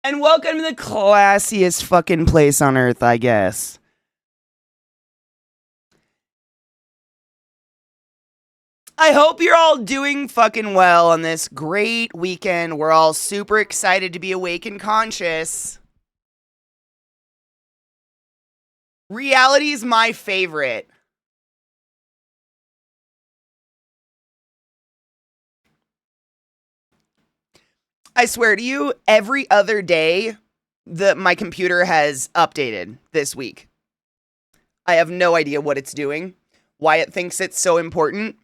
And welcome to the classiest fucking place on earth, I guess. I hope you're all doing fucking well on this great weekend. We're all super excited to be awake and conscious. Reality is my favorite. I swear to you, every other day my computer has updated this week. I have no idea what it's doing, why it thinks it's so important,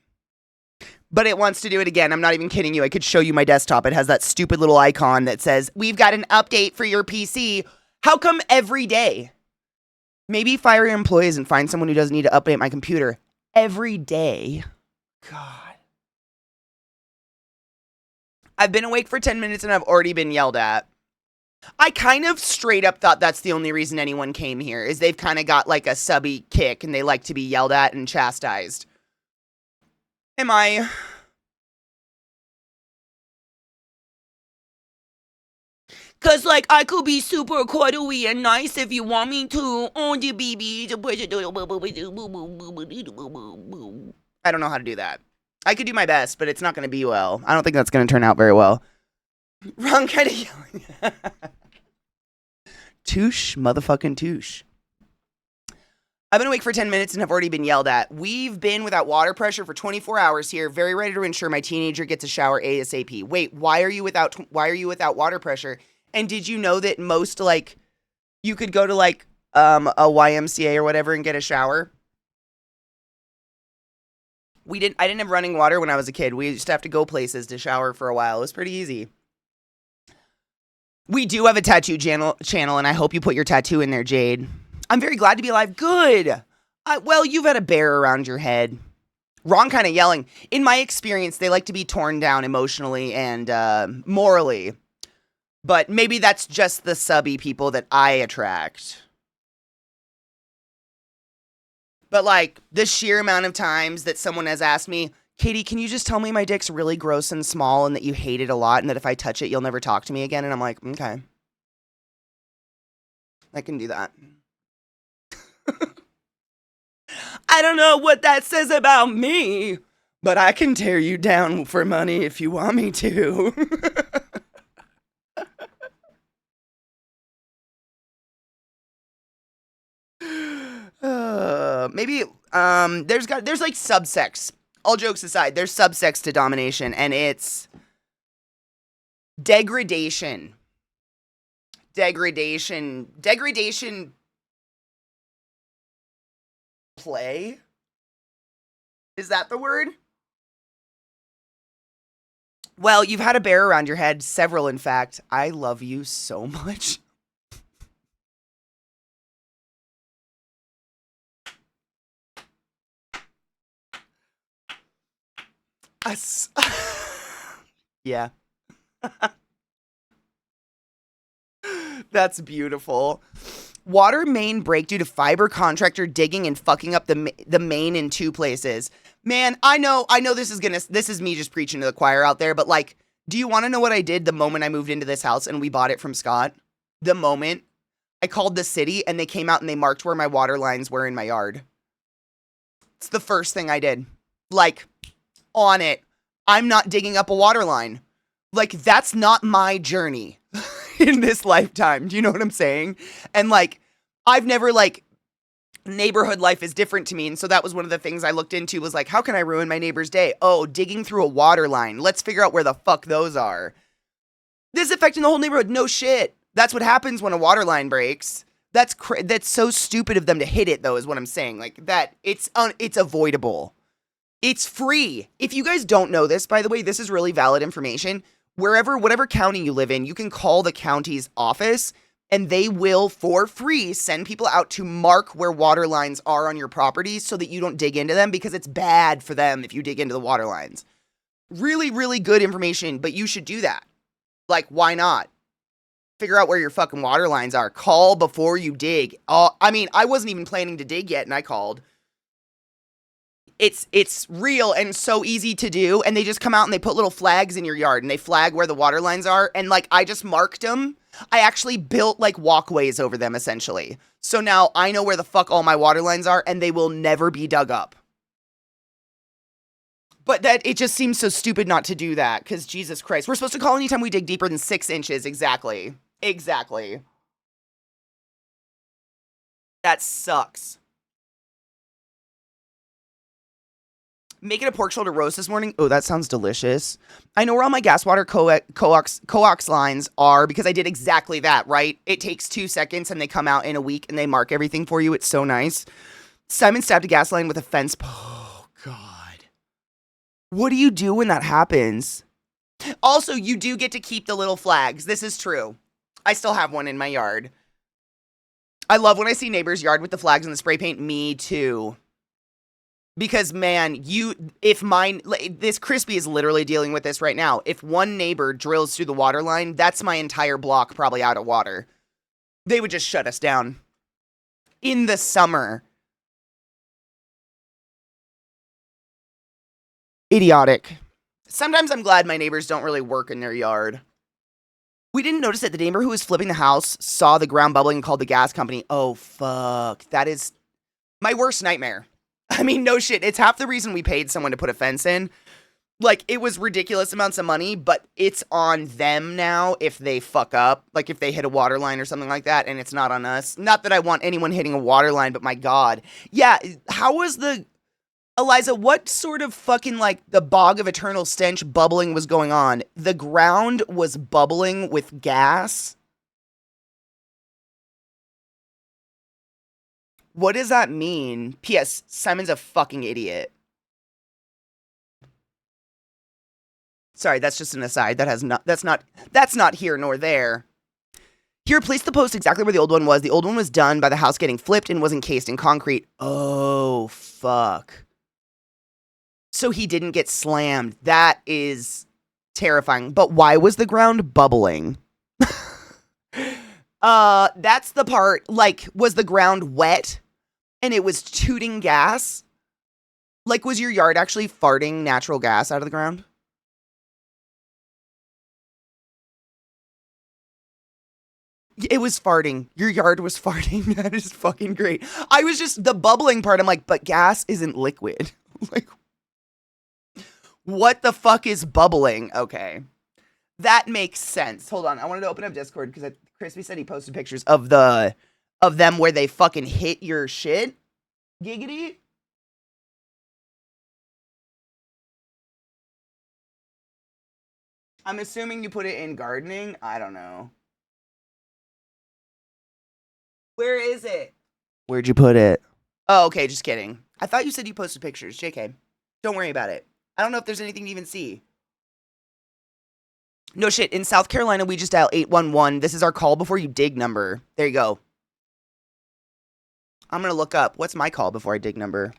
but it wants to do it again. I'm not even kidding you. I could show you my desktop. It has that stupid little icon that says, "We've got an update for your PC." How come every day? Maybe fire your employees and find someone who doesn't need to update my computer every day. God. I've been awake for 10 minutes and I've already been yelled at. I kind of straight up thought that's the only reason anyone came here, is they've kind of got like a subby kick and they like to be yelled at and chastised. Am I? Cause like I could be super cuddly and nice if you want me to. Oh, the baby. I don't know how to do that. I could do my best, but it's not going to be well. I don't think that's going to turn out very well. Wrong kind of yelling. Touche, motherfucking touche. I've been awake for 10 minutes and have already been yelled at. We've been without water pressure for 24 hours here, very ready to ensure my teenager gets a shower ASAP. Wait, why are you without water pressure? And did you know that most, like, you could go to, like, a YMCA or whatever and get a shower? I didn't have running water when I was a kid. We used to have to go places to shower for a while. It was pretty easy. We do have a tattoo channel, and I hope you put your tattoo in there, Jade. I'm very glad to be alive. Good. Well, you've had a bear around your head. Wrong kind of yelling. In my experience, they like to be torn down emotionally and morally. But maybe that's just the subby people that I attract. But like the sheer amount of times that someone has asked me, "Katie, can you just tell me my dick's really gross and small and that you hate it a lot and that if I touch it, you'll never talk to me again?" And I'm like, okay. I can do that. I don't know what that says about me, but I can tear you down for money if you want me to. Maybe there's like subsects. All jokes aside, there's subsects to domination, and it's degradation. Degradation play? Is that the word? Well, you've had a bear around your head, several in fact. I love you so much. Yeah. That's beautiful. Water main break due to fiber contractor digging and fucking up the main in two places. Man, I know this is me just preaching to the choir out there, but like, do you want to know what I did the moment I moved into this house and we bought it from Scott? The moment I called the city and they came out and they marked where my water lines were in my yard. It's the first thing I did. Like, on it. I'm not digging up a water line. Like, that's not my journey in this lifetime. Do you know what I'm saying? And like, I've never like, neighborhood life is different to me. And so that was one of the things I looked into was like, how can I ruin my neighbor's day? Oh, digging through a water line. Let's figure out where the fuck those are. This is affecting the whole neighborhood. No shit. That's what happens when a water line breaks. That's so stupid of them to hit it though, is what I'm saying. Like that, it's avoidable. It's free. If you guys don't know this, by the way, this is really valid information. Whatever county you live in, you can call the county's office and they will, for free, send people out to mark where water lines are on your property so that you don't dig into them, because it's bad for them if you dig into the water lines. Really, really good information, but you should do that. Like, why not? Figure out where your fucking water lines are. Call before you dig. I mean, I wasn't even planning to dig yet and I called. it's real and so easy to do, and they just come out and they put little flags in your yard and they flag where the water lines are, and like I just marked them. I actually built like walkways over them essentially. So now I know where the fuck all my water lines are and they will never be dug up. But that it just seems so stupid not to do that, because Jesus Christ, we're supposed to call anytime we dig deeper than 6 inches. Exactly. Exactly. That sucks. Making a pork shoulder roast this morning. Oh, that sounds delicious. I know where all my gas water coax lines are because I did exactly that, right? It takes 2 seconds and they come out in a week and they mark everything for you. It's so nice. Simon stabbed a gas line with a fence. Oh, God. What do you do when that happens? Also, you do get to keep the little flags. This is true. I still have one in my yard. I love when I see neighbors' yard with the flags and the spray paint. Me too. Because, man, this Crispy is literally dealing with this right now. If one neighbor drills through the water line, that's my entire block probably out of water. They would just shut us down. In the summer. Idiotic. Sometimes I'm glad my neighbors don't really work in their yard. We didn't notice that the neighbor who was flipping the house saw the ground bubbling and called the gas company. Oh, fuck. That is my worst nightmare. I mean, no shit. It's half the reason we paid someone to put a fence in. Like, it was ridiculous amounts of money, but it's on them now if they fuck up. Like, if they hit a water line or something like that, and it's not on us. Not that I want anyone hitting a water line, but my God. Yeah, how was the... Eliza, what sort of fucking, like, the bog of eternal stench bubbling was going on? The ground was bubbling with gas? What does that mean? P.S. Simon's a fucking idiot. Sorry, that's just an aside. That's not here nor there. Here, place the post exactly where the old one was. The old one was done by the house getting flipped and was encased in concrete. Oh, fuck. So he didn't get slammed. That is terrifying. But why was the ground bubbling? That's the part, like, was the ground wet and it was tooting gas? Like, was your yard actually farting natural gas out of the ground? It was farting. Your yard was farting. That is fucking great. I was just, the bubbling part, I'm like, but gas isn't liquid. Like, what the fuck is bubbling? Okay. That makes sense. Hold on. I wanted to open up Discord because Crispy said he posted pictures of them where they fucking hit your shit. Giggity. I'm assuming you put it in gardening. I don't know. Where is it? Where'd you put it? Oh, okay. Just kidding. I thought you said you posted pictures. JK. Don't worry about it. I don't know if there's anything to even see. No shit. In South Carolina, we just dial 811. This is our call before you dig number. There you go. I'm going to look up. What's my call before I dig number?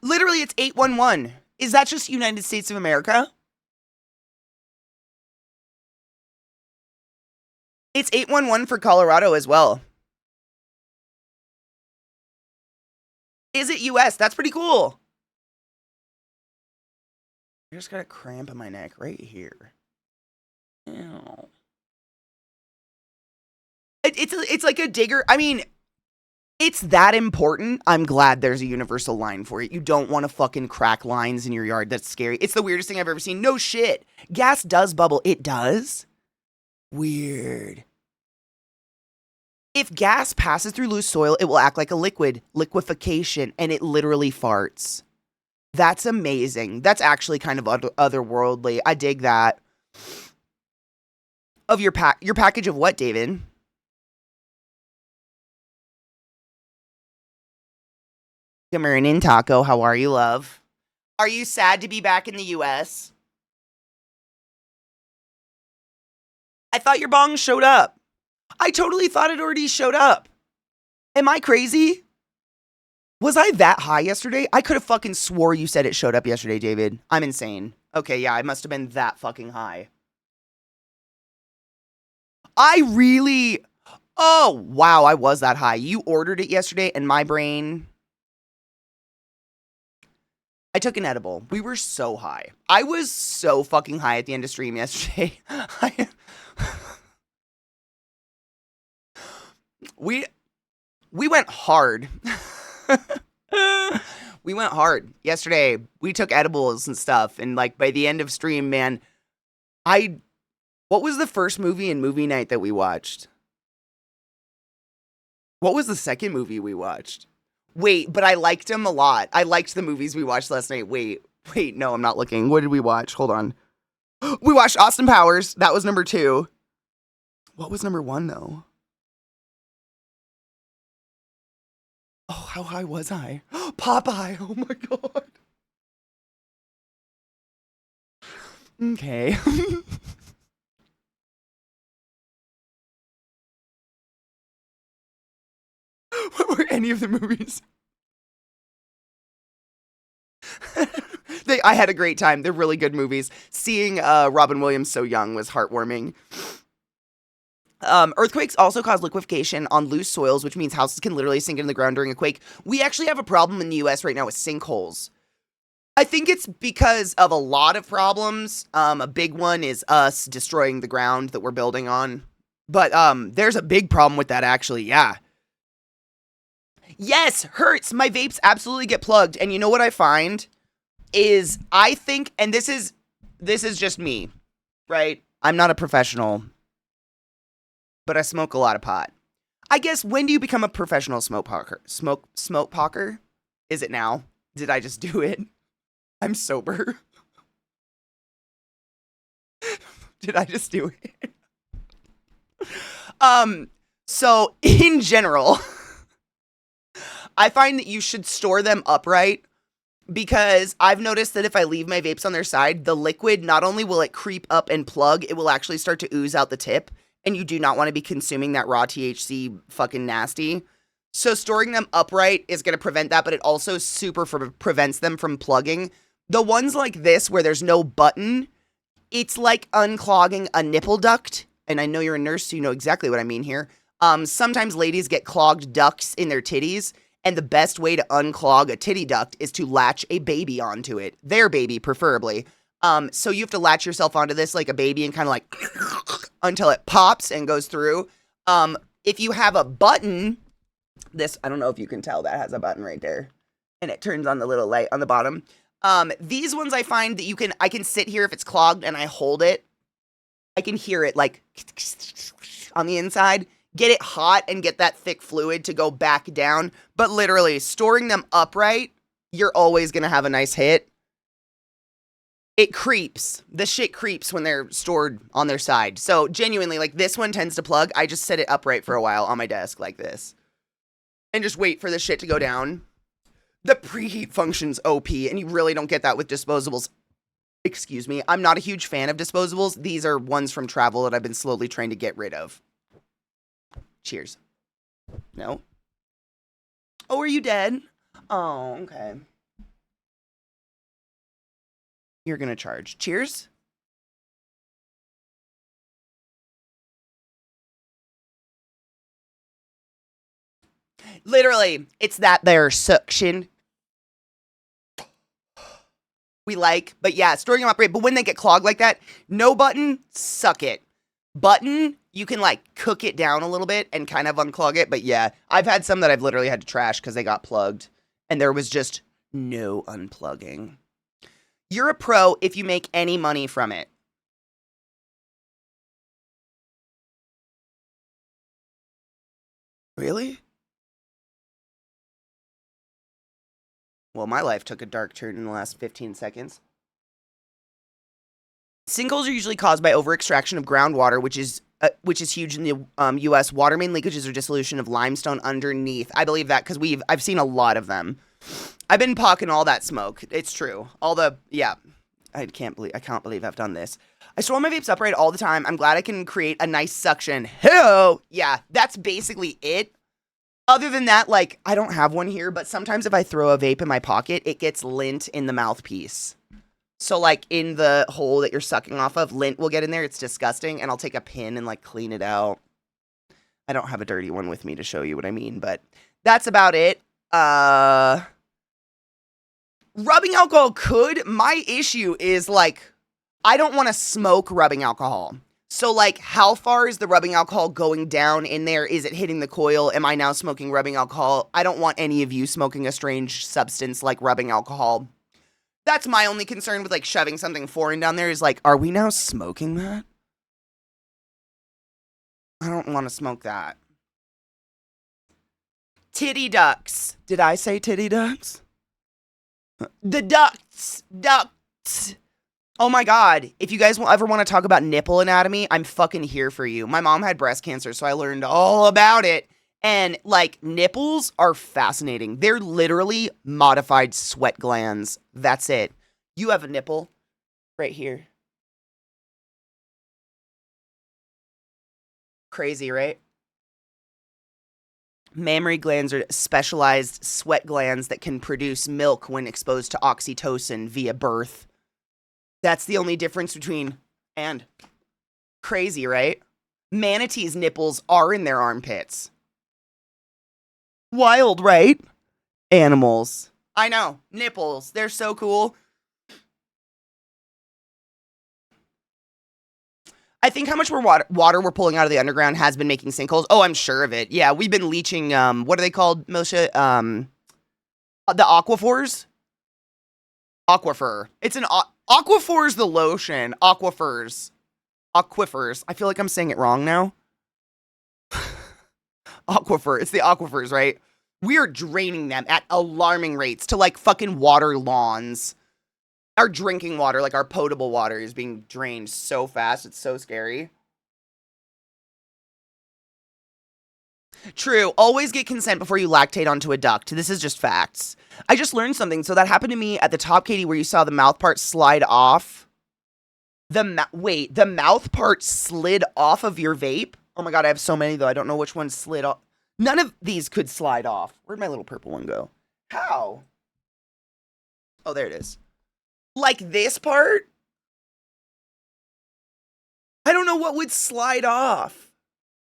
Literally, it's 811. Is that just United States of America? It's 811 for Colorado as well. Is it US? That's pretty cool. I just got a cramp in my neck right here. Ew. It's like a digger. I mean, it's that important. I'm glad there's a universal line for it. You don't want to fucking crack lines in your yard. That's scary. It's the weirdest thing I've ever seen. No shit. Gas does bubble. It does? Weird. If gas passes through loose soil, it will act like a liquid. Liquefaction. And it literally farts. That's amazing. That's actually kind of otherworldly. I dig that. Of your package of what, David? Good morning, Taco. How are you, love? Are you sad to be back in the US? I thought your bong showed up. I totally thought it already showed up. Am I crazy? Was I that high yesterday? I could have fucking swore you said it showed up yesterday, David. I'm insane. Okay, yeah, I must have been that fucking high. I really... Oh, wow, I was that high. You ordered it yesterday, and my brain... I took an edible. We were so high. I was so fucking high at the end of stream yesterday. we went hard. We went hard yesterday. We took edibles and stuff, and like by the end of stream, man, what was the first movie and movie night that we watched? What was the second movie we watched? Wait, but I liked them a lot. I liked the movies we watched last night. Wait, no, I'm not looking. What did we watch? Hold on. We watched Austin Powers. That was number 2. What was number 1 though? Oh, how high was I? Popeye. Oh my god. Okay. What were any of the movies? I had a great time. They're really good movies. Seeing Robin Williams so young was heartwarming. Earthquakes also cause liquefaction on loose soils, which means houses can literally sink into the ground during a quake. We actually have a problem in the US right now with sinkholes. I think it's because of a lot of problems. A big one is us destroying the ground that we're building on. But there's a big problem with that actually, yeah. Yes, hurts. My vapes absolutely get plugged. And you know what I find is I think, and this is just me, right? I'm not a professional, but I smoke a lot of pot. I guess, when do you become a professional smoke pocker? Is it now? Did I just do it? I'm sober. Did I just do it? So in general, I find that you should store them upright because I've noticed that if I leave my vapes on their side, the liquid, not only will it creep up and plug, it will actually start to ooze out the tip, and you do not want to be consuming that raw THC fucking nasty. So storing them upright is going to prevent that, but it also super prevents them from plugging. The ones like this where there's no button, it's like unclogging a nipple duct, and I know you're a nurse, so you know exactly what I mean here. Sometimes ladies get clogged ducts in their titties, and the best way to unclog a titty duct is to latch a baby onto it. Their baby, preferably. So you have to latch yourself onto this like a baby and kind of like until it pops and goes through. If you have a button, I don't know if you can tell, that has a button right there. And it turns on the little light on the bottom. These ones I find that I can sit here if it's clogged and I hold it. I can hear it like on the inside. Get it hot and get that thick fluid to go back down. But literally, storing them upright, you're always going to have a nice hit. It creeps. The shit creeps when they're stored on their side. So genuinely, like this one tends to plug. I just set it upright for a while on my desk like this. And just wait for the shit to go down. The preheat function's OP, and you really don't get that with disposables. Excuse me. I'm not a huge fan of disposables. These are ones from travel that I've been slowly trying to get rid of. Cheers. No? Oh, are you dead? Oh, okay. You're gonna charge. Cheers. Literally, it's that there suction we like. But yeah, storing them upright. But when they get clogged like that, no button, suck it. Button, you can like cook it down a little bit and kind of unclog it. But yeah, I've had some that I've literally had to trash because they got plugged and there was just no unplugging. You're a pro if you make any money from it. Really? Well, my life took a dark turn in the last 15 seconds. Sinkholes are usually caused by over-extraction of groundwater, which is huge in the U.S. Water main leakages or dissolution of limestone underneath. I believe that because I've seen a lot of them. I've been pocking all that smoke. It's true. I can't believe I've done this. I store my vapes upright all the time. I'm glad I can create a nice suction. Hell, yeah, that's basically it. Other than that, like, I don't have one here, but sometimes if I throw a vape in my pocket, it gets lint in the mouthpiece. So, like, in the hole that you're sucking off of, lint will get in there. It's disgusting, and I'll take a pin and, like, clean it out. I don't have a dirty one with me to show you what I mean, but that's about it. Rubbing alcohol could. My issue is like, I don't want to smoke rubbing alcohol. So like, how far is the rubbing alcohol going down in there? Is it hitting the coil? Am I now smoking rubbing alcohol? I don't want any of you smoking a strange substance like rubbing alcohol. That's my only concern with like shoving something foreign down there is like, are we now smoking that? I don't want to smoke that. Titty ducks. Did I say titty ducks? The ducts. Ducts. Oh my God. If you guys ever want to talk about nipple anatomy, I'm fucking here for you. My mom had breast cancer, so I learned all about it. And like, nipples are fascinating. They're literally modified sweat glands. That's it. You have a nipple right here. Crazy, right? Mammary glands are specialized sweat glands that can produce milk when exposed to oxytocin via birth. That's the only difference between, and crazy, right? Manatees' nipples are in their armpits. Wild, right? Animals. I know, nipples. They're so cool. I think how much water we're pulling out of the underground has been making sinkholes. Oh, I'm sure of it. Yeah, we've been leaching, what are they called, Moshe? The aquifers? Aquifer. It's an, aquifers the lotion. Aquifers. Aquifers. I feel like I'm saying it wrong now. Aquifer. It's the aquifers, right? We are draining them at alarming rates to like fucking water lawns. Our drinking water, like our potable water, is being drained so fast. It's so scary. True. Always get consent before you lactate onto a duct. This is just facts. I just learned something. So that happened to me at the top, Katie, where you saw the mouth part slide off. The mouth part slid off of your vape? Oh my God, I have so many though. I don't know which one slid off. None of these could slide off. Where'd my little purple one go? How? Oh, there it is. Like this part? I don't know what would slide off.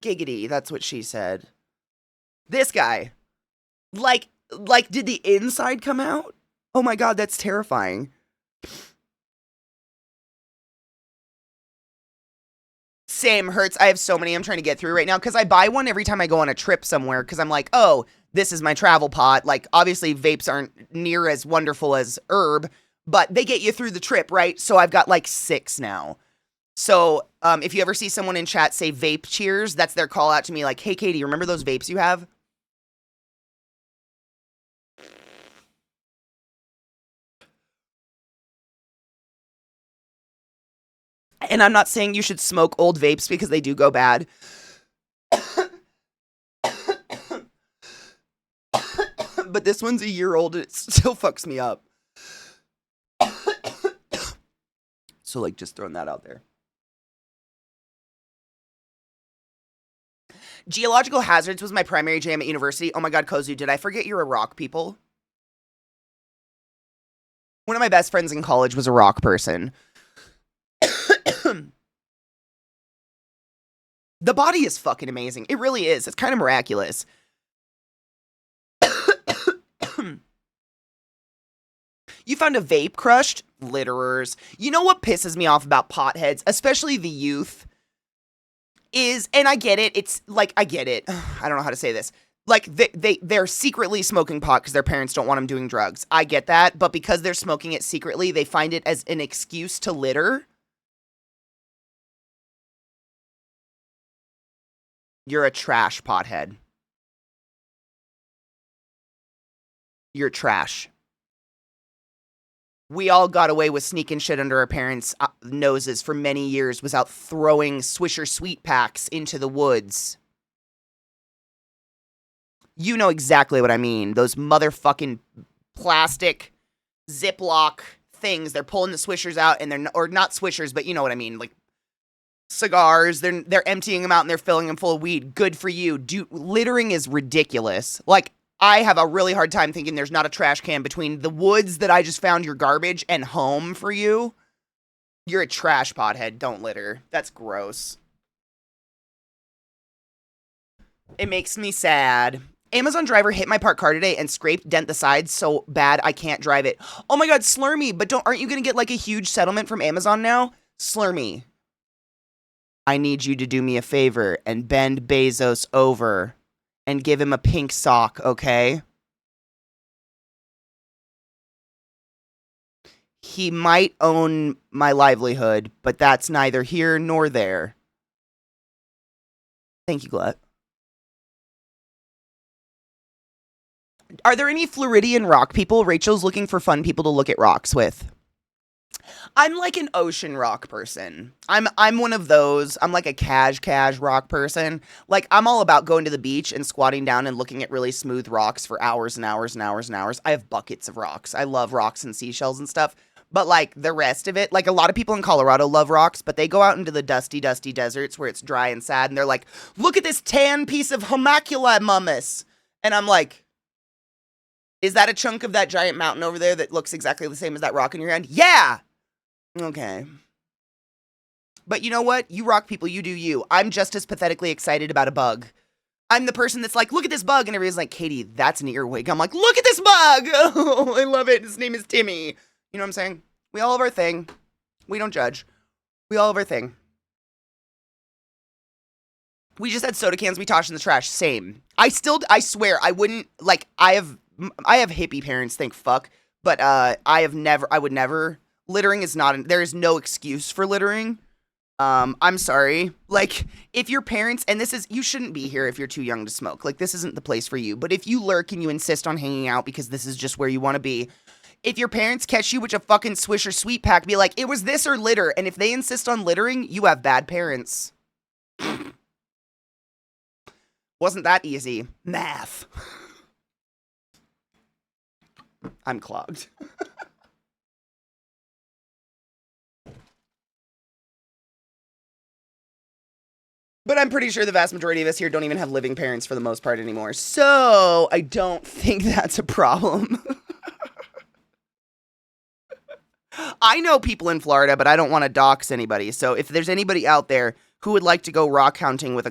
Giggity, that's what she said. This guy. Like, did the inside come out? Oh my God, that's terrifying. Same, hurts. I have so many I'm trying to get through right now because I buy one every time I go on a trip somewhere because I'm like, oh, this is my travel pot. Like, obviously, vapes aren't near as wonderful as herb, but they get you through the trip, right? So I've got like 6 now. So if you ever see someone in chat say vape cheers, that's their call out to me like, hey, Katie, remember those vapes you have? And I'm not saying you should smoke old vapes because they do go bad. But this one's a year old and it still fucks me up. So, like, just throwing that out there. Geological hazards was my primary jam at university. Oh my God, Kozu, did I forget you're a rock people? One of my best friends in college was a rock person. The body is fucking amazing. It really is. It's kind of miraculous. You found a vape crushed? Litterers. You know what pisses me off about potheads, especially the youth, is, and I get it, it's like, I get it. I don't know how to say this. Like, they're secretly smoking pot because their parents don't want them doing drugs. I get that, but because they're smoking it secretly, they find it as an excuse to litter. You're a trash pothead. You're trash. We all got away with sneaking shit under our parents' noses for many years without throwing Swisher Sweet Packs into the woods. You know exactly what I mean. Those motherfucking plastic Ziploc things. They're pulling the Swishers out and they're, or not Swishers, but you know what I mean. Like cigars, they're emptying them out and they're filling them full of weed. Good for you. Dude, littering is ridiculous. Like, I have a really hard time thinking there's not a trash can between the woods that I just found your garbage and home for you. You're a trash pothead. Don't litter. That's gross. It makes me sad. Amazon driver hit my parked car today and scraped dent the sides so bad I can't drive it. Oh my god, Slurmy, but aren't you gonna get like a huge settlement from Amazon now? Slurmy, I need you to do me a favor and bend Bezos over and give him a pink sock, okay? He might own my livelihood, but that's neither here nor there. Thank you, Glut. Are there any Floridian rock people? Rachel's looking for fun people to look at rocks with. I'm like an ocean rock person. I'm one of those. I'm like a cash rock person. Like, I'm all about going to the beach and squatting down and looking at really smooth rocks for hours and hours and hours and hours. I have buckets of rocks. I love rocks and seashells and stuff. But like the rest of it, like a lot of people in Colorado love rocks, but they go out into the dusty deserts where it's dry and sad, and they're like, look at this tan piece of homunculi mummus. And I'm like, is that a chunk of that giant mountain over there that looks exactly the same as that rock in your hand? Yeah! Okay. But you know what? You rock people, you do you. I'm just as pathetically excited about a bug. I'm the person that's like, look at this bug, and everybody's like, Katie, that's an earwig. I'm like, look at this bug! Oh, I love it. His name is Timmy. You know what I'm saying? We all have our thing. We don't judge. We all have our thing. We just had soda cans we tossed in the trash. Same. I swear, I wouldn't, like, I have hippie parents, thank fuck, but I would never, littering is not, there is no excuse for littering. I'm sorry. Like, if your parents, and you shouldn't be here if you're too young to smoke. Like, this isn't the place for you. But if you lurk and you insist on hanging out because this is just where you want to be, if your parents catch you with a fucking Swisher Sweet Pack, be like, it was this or litter. And if they insist on littering, you have bad parents. Wasn't that easy? Math. I'm clogged. But I'm pretty sure the vast majority of us here don't even have living parents for the most part anymore. So I don't think that's a problem. I know people in Florida, but I don't want to dox anybody. So if there's anybody out there who would like to go rock hounding with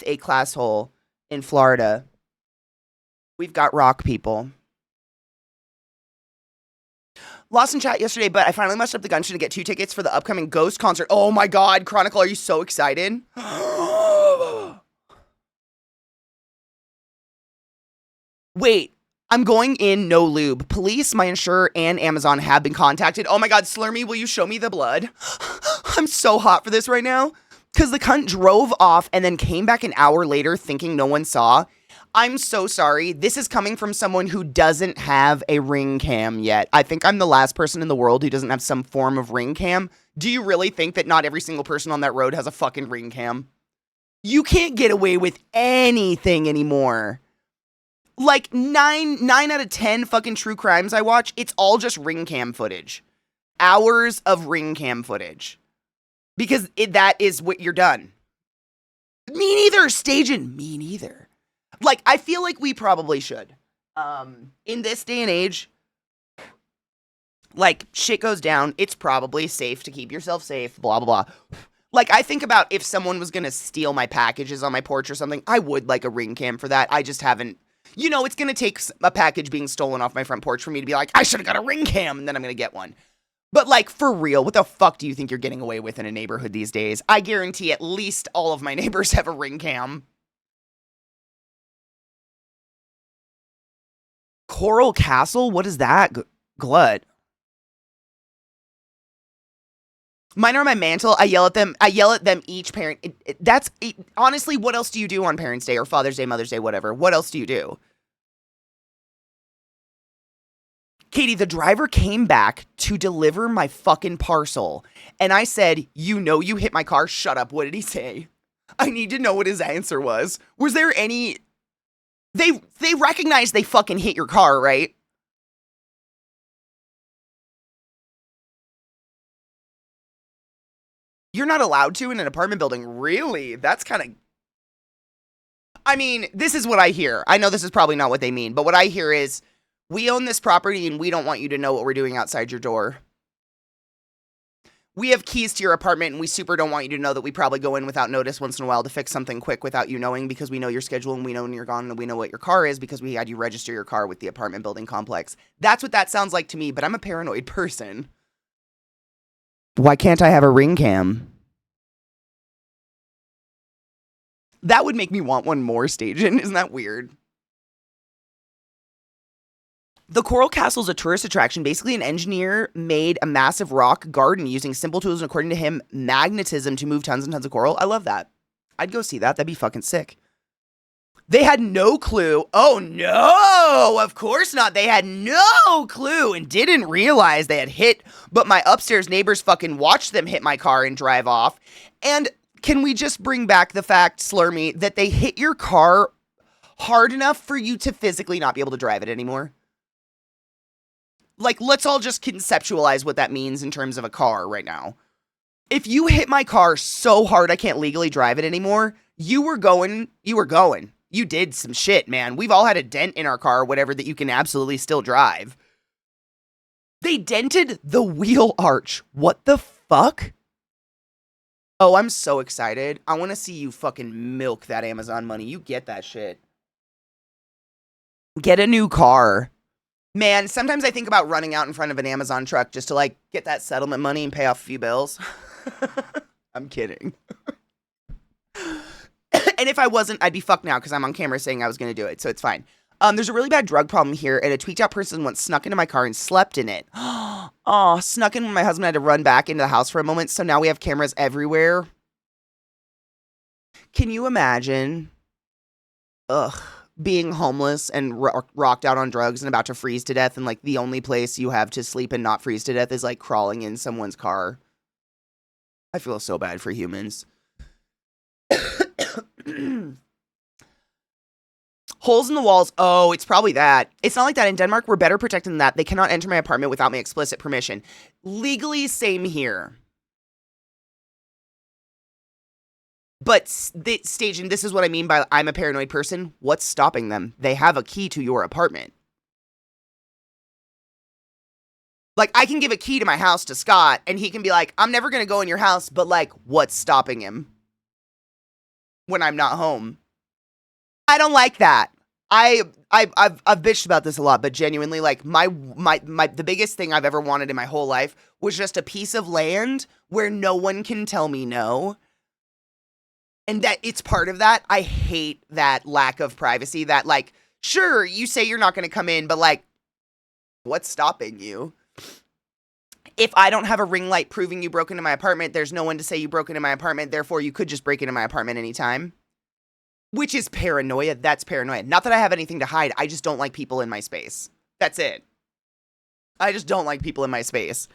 a class hole in Florida, we've got rock people. Lost in chat yesterday, but I finally mustered up the gumption to get 2 tickets for the upcoming Ghost concert. Oh my god, Chronicle, are you so excited? Wait. I'm going in no lube. Police, my insurer, and Amazon have been contacted. Oh my god, Slurmy, will you show me the blood? I'm so hot for this right now. Because the cunt drove off and then came back an hour later thinking no one saw. I'm so sorry. This is coming from someone who doesn't have a ring cam yet. I think I'm the last person in the world who doesn't have some form of ring cam. Do you really think that not every single person on that road has a fucking ring cam? You can't get away with anything anymore. Like, 9 out of 10 fucking true crimes I watch, it's all just ring cam footage. Hours of ring cam footage. Because that is what you're done. Me neither, Stajan. Me neither. Like, I feel like we probably should. In this day and age, like, shit goes down, it's probably safe to keep yourself safe, blah, blah, blah. Like, I think about if someone was gonna steal my packages on my porch or something, I would like a ring cam for that. I just haven't. You know, it's going to take a package being stolen off my front porch for me to be like, I should have got a ring cam, and then I'm going to get one. But, like, for real, what the fuck do you think you're getting away with in a neighborhood these days? I guarantee at least all of my neighbors have a ring cam. Coral Castle? What is that? Glut. Mine are on my mantle. I yell at them each parent. Honestly, what else do you do on Parents' Day or Father's Day, Mother's Day, whatever? What else do you do? Katie, the driver came back to deliver my fucking parcel. And I said, you know you hit my car? Shut up. What did he say? I need to know what his answer was. Was there any... They recognized they fucking hit your car, right? You're not allowed to in an apartment building. Really? That's kind of... I mean, this is what I hear. I know this is probably not what they mean, but what I hear is, we own this property and we don't want you to know what we're doing outside your door. we have keys to your apartment and we super don't want you to know that we probably go in without notice once in a while to fix something quick without you knowing, because we know your schedule and we know when you're gone and we know what your car is because we had you register your car with the apartment building complex. That's what that sounds like to me, but I'm a paranoid person. Why can't I have a ring cam? That would make me want one more, Stajan. Isn't that weird? The Coral Castle is a tourist attraction. Basically, an engineer made a massive rock garden using simple tools and, according to him, magnetism to move tons and tons of coral. I love that. I'd go see that. That'd be fucking sick. They had no clue. Oh, no, of course not. They had no clue and didn't realize they had hit, but my upstairs neighbors fucking watched them hit my car and drive off. And can we just bring back the fact, Slurmy, that they hit your car hard enough for you to physically not be able to drive it anymore? Like, let's all just conceptualize what that means in terms of a car right now. If you hit my car so hard I can't legally drive it anymore, you were going. You did some shit, man. We've all had a dent in our car or whatever that you can absolutely still drive. They dented the wheel arch. What the fuck? Oh, I'm so excited. I want to see you fucking milk that Amazon money. You get that shit. Get a new car. Man, sometimes I think about running out in front of an Amazon truck just to, like, get that settlement money and pay off a few bills. I'm kidding. And if I wasn't, I'd be fucked now because I'm on camera saying I was going to do it, so it's fine. There's a really bad drug problem here, and a tweaked out person once snuck into my car and slept in it. Oh, snuck in when my husband had to run back into the house for a moment, so now we have cameras everywhere. Can you imagine? Ugh. Being homeless and rocked out on drugs and about to freeze to death, and like the only place you have to sleep and not freeze to death is like crawling in someone's car. I feel so bad for humans. Holes in the walls. Oh, it's probably that. It's not like that. In Denmark, we're better protected than that. They cannot enter my apartment without my explicit permission. Legally, same here. But Stajan, this is what I mean by I'm a paranoid person. What's stopping them? They have a key to your apartment. Like, I can give a key to my house to Scott, and he can be like, I'm never going to go in your house, but, like, what's stopping him when I'm not home? I don't like that. I've bitched about this a lot, but genuinely, like, the biggest thing I've ever wanted in my whole life was just a piece of land where no one can tell me no. And that it's part of that. I hate that lack of privacy, that, like, sure, you say you're not going to come in, but, like, what's stopping you? If I don't have a ring light proving you broke into my apartment, there's no one to say you broke into my apartment, therefore you could just break into my apartment anytime. Which is paranoia. That's paranoia. Not that I have anything to hide. I just don't like people in my space. That's it. I just don't like people in my space.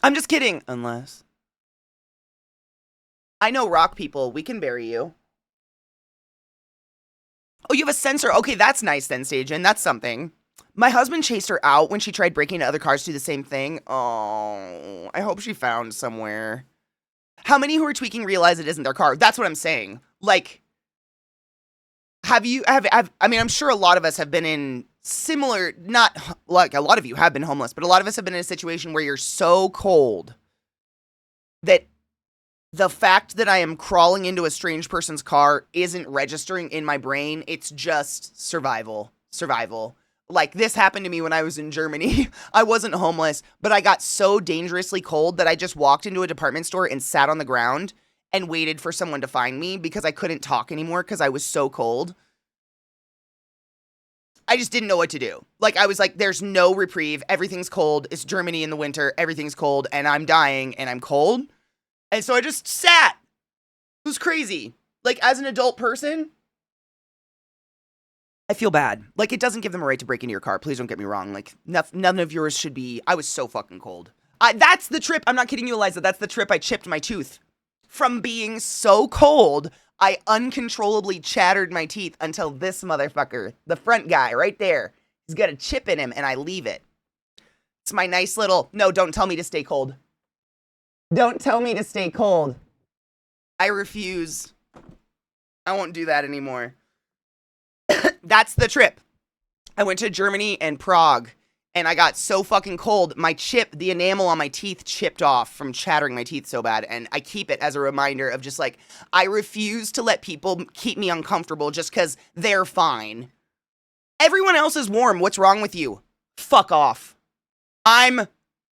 I'm just kidding. Unless... I know rock people. We can bury you. Oh, you have a sensor. Okay, that's nice then, Stajan. That's something. My husband chased her out when she tried breaking into other cars to do the same thing. Oh, I hope she found somewhere. How many who are tweaking realize it isn't their car? That's what I'm saying. Like, I mean, I'm sure a lot of us have been in similar, not like a lot of you have been homeless, but a lot of us have been in a situation where you're so cold that the fact that I am crawling into a strange person's car isn't registering in my brain. It's just survival. Like, this happened to me when I was in Germany. I wasn't homeless, but I got so dangerously cold that I just walked into a department store and sat on the ground and waited for someone to find me because I couldn't talk anymore because I was so cold. I just didn't know what to do. Like, I was like, there's no reprieve. Everything's cold. It's Germany in the winter. Everything's cold, and I'm dying, and I'm cold. And so I just sat. It was crazy. Like, as an adult person, I feel bad. Like, it doesn't give them a right to break into your car. Please don't get me wrong. Like, none of yours should be. I was so fucking cold. That's the trip. I'm not kidding you, Eliza. That's the trip I chipped my tooth. From being so cold, I uncontrollably chattered my teeth until this motherfucker, the front guy right there, he's got a chip in him, and I leave it. It's my nice little, no, don't tell me to stay cold. Don't tell me to stay cold. I refuse. I won't do that anymore. That's the trip. I went to Germany and Prague And I got so fucking cold, the enamel on my teeth chipped off from chattering my teeth so bad. And I keep it as a reminder of just like, I refuse to let people keep me uncomfortable just because they're fine. Everyone else is warm. What's wrong with you? Fuck off. I'm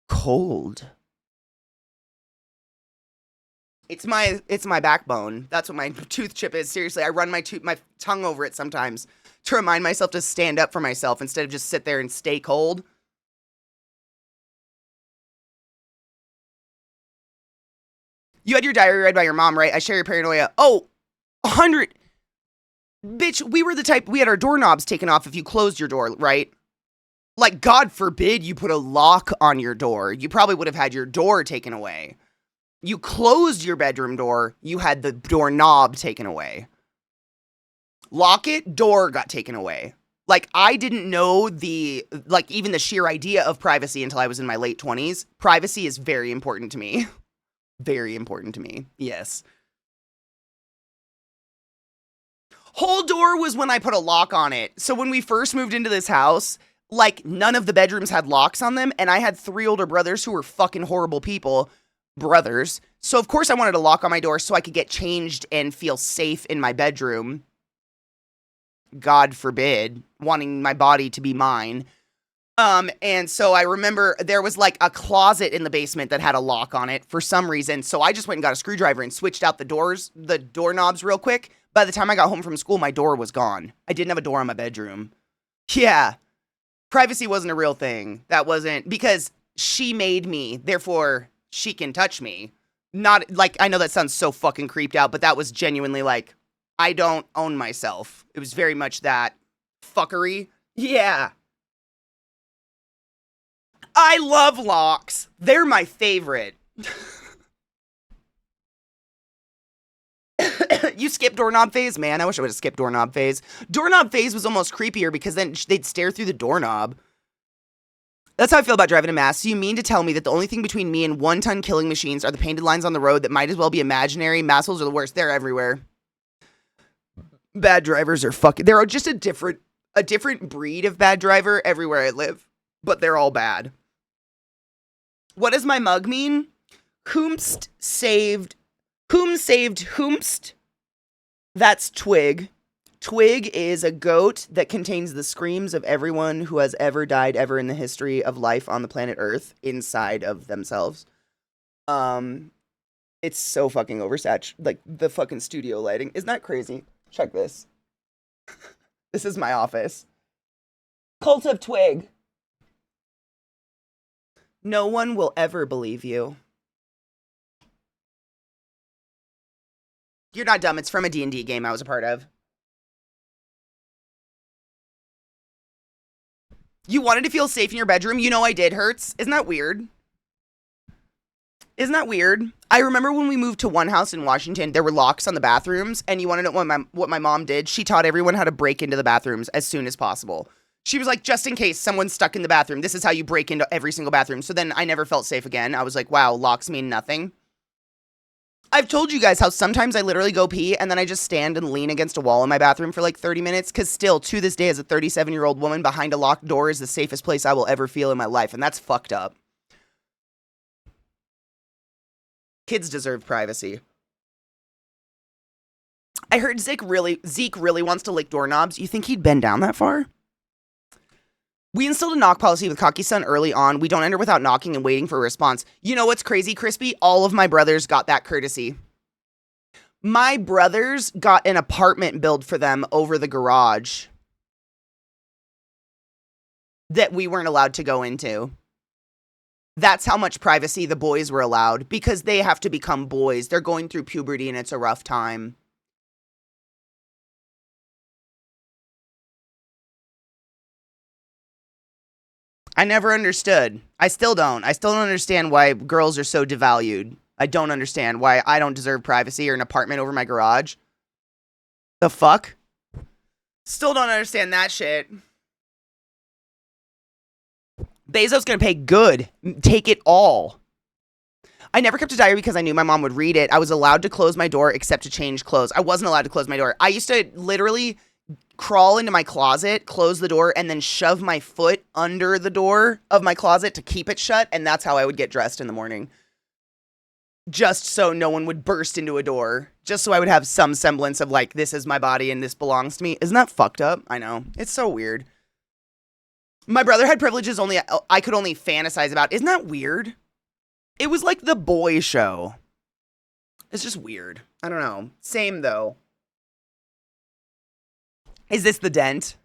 cold. It's my backbone. That's what my tooth chip is. Seriously, I run my tongue over it sometimes to remind myself to stand up for myself instead of just sit there and stay cold. You had your diary read by your mom, right? I share your paranoia. Oh, 100. Bitch, we were the type, we had our doorknobs taken off if you closed your door, right? Like, God forbid you put a lock on your door. You probably would have had your door taken away. You closed your bedroom door, you had the doorknob taken away. Lock it, door got taken away. Like, I didn't know even the sheer idea of privacy until I was in my late 20s. Privacy is very important to me. Very important to me, yes. Whole door was when I put a lock on it. So when we first moved into this house, like, none of the bedrooms had locks on them, and I had 3 older brothers who were fucking horrible people. Brothers. So of course I wanted a lock on my door so I could get changed and feel safe in my bedroom. God forbid, wanting my body to be mine. And so I remember there was like a closet in the basement that had a lock on it for some reason. So I just went and got a screwdriver and switched out the doorknobs real quick. By the time I got home from school, my door was gone. I didn't have a door on my bedroom. Yeah. Privacy wasn't a real thing. That wasn't, because she made me, therefore she can touch me. Not, like, I know that sounds so fucking creeped out, but that was genuinely like, I don't own myself. It was very much that fuckery. Yeah. I love locks. They're my favorite. You skip doorknob phase? Man, I wish I would have skipped doorknob phase. Doorknob phase was almost creepier because then they'd stare through the doorknob. That's how I feel about driving to Mass. So you mean to tell me that the only thing between me and one-ton killing machines are the painted lines on the road that might as well be imaginary? Massholes are the worst. They're everywhere. Bad drivers are fucking... They're just a different breed of bad driver everywhere I live. But they're all bad. What does my mug mean? Whom saved whomst? That's Twig. Twig is a goat that contains the screams of everyone who has ever died ever in the history of life on the planet Earth inside of themselves. It's so fucking oversaturated. Like, the fucking studio lighting. Isn't that crazy? Check this. This is my office. Cult of Twig. No one will ever believe you. You're not dumb. It's from a D&D game I was a part of. You wanted to feel safe in your bedroom? You know I did, Hertz. Isn't that weird? Isn't that weird? I remember when we moved to one house in Washington, there were locks on the bathrooms, and you want to know what my mom did? She taught everyone how to break into the bathrooms as soon as possible. She was like, just in case someone's stuck in the bathroom, this is how you break into every single bathroom. So then I never felt safe again. I was like, wow, locks mean nothing. I've told you guys how sometimes I literally go pee and then I just stand and lean against a wall in my bathroom for like 30 minutes. Because still, to this day, as a 37-year-old woman, behind a locked door is the safest place I will ever feel in my life. And that's fucked up. Kids deserve privacy. I heard Zeke really wants to lick doorknobs. You think he'd bend down that far? We instilled a knock policy with Cocky-san early on. We don't enter without knocking and waiting for a response. You know what's crazy, Crispy? All of my brothers got that courtesy. My brothers got an apartment built for them over the garage that we weren't allowed to go into. That's how much privacy the boys were allowed, because they have to become boys. They're going through puberty and it's a rough time. I never understood. I still don't. I still don't understand why girls are so devalued. I don't understand why I don't deserve privacy or an apartment over my garage. The fuck? Still don't understand that shit. Bezos gonna pay good. Take it all. I never kept a diary because I knew my mom would read it. I was allowed to close my door except to change clothes. I wasn't allowed to close my door. I used to literally crawl into my closet, close the door, and then shove my foot under the door of my closet to keep it shut. And that's how I would get dressed in the morning. Just so no one would burst into a door. Just so I would have some semblance of like, this is my body and this belongs to me. Isn't that fucked up? I know. It's so weird. My brother had privileges I could only fantasize about. Isn't that weird? It was like the boy show. It's just weird. I don't know. Same though. Is this the dent?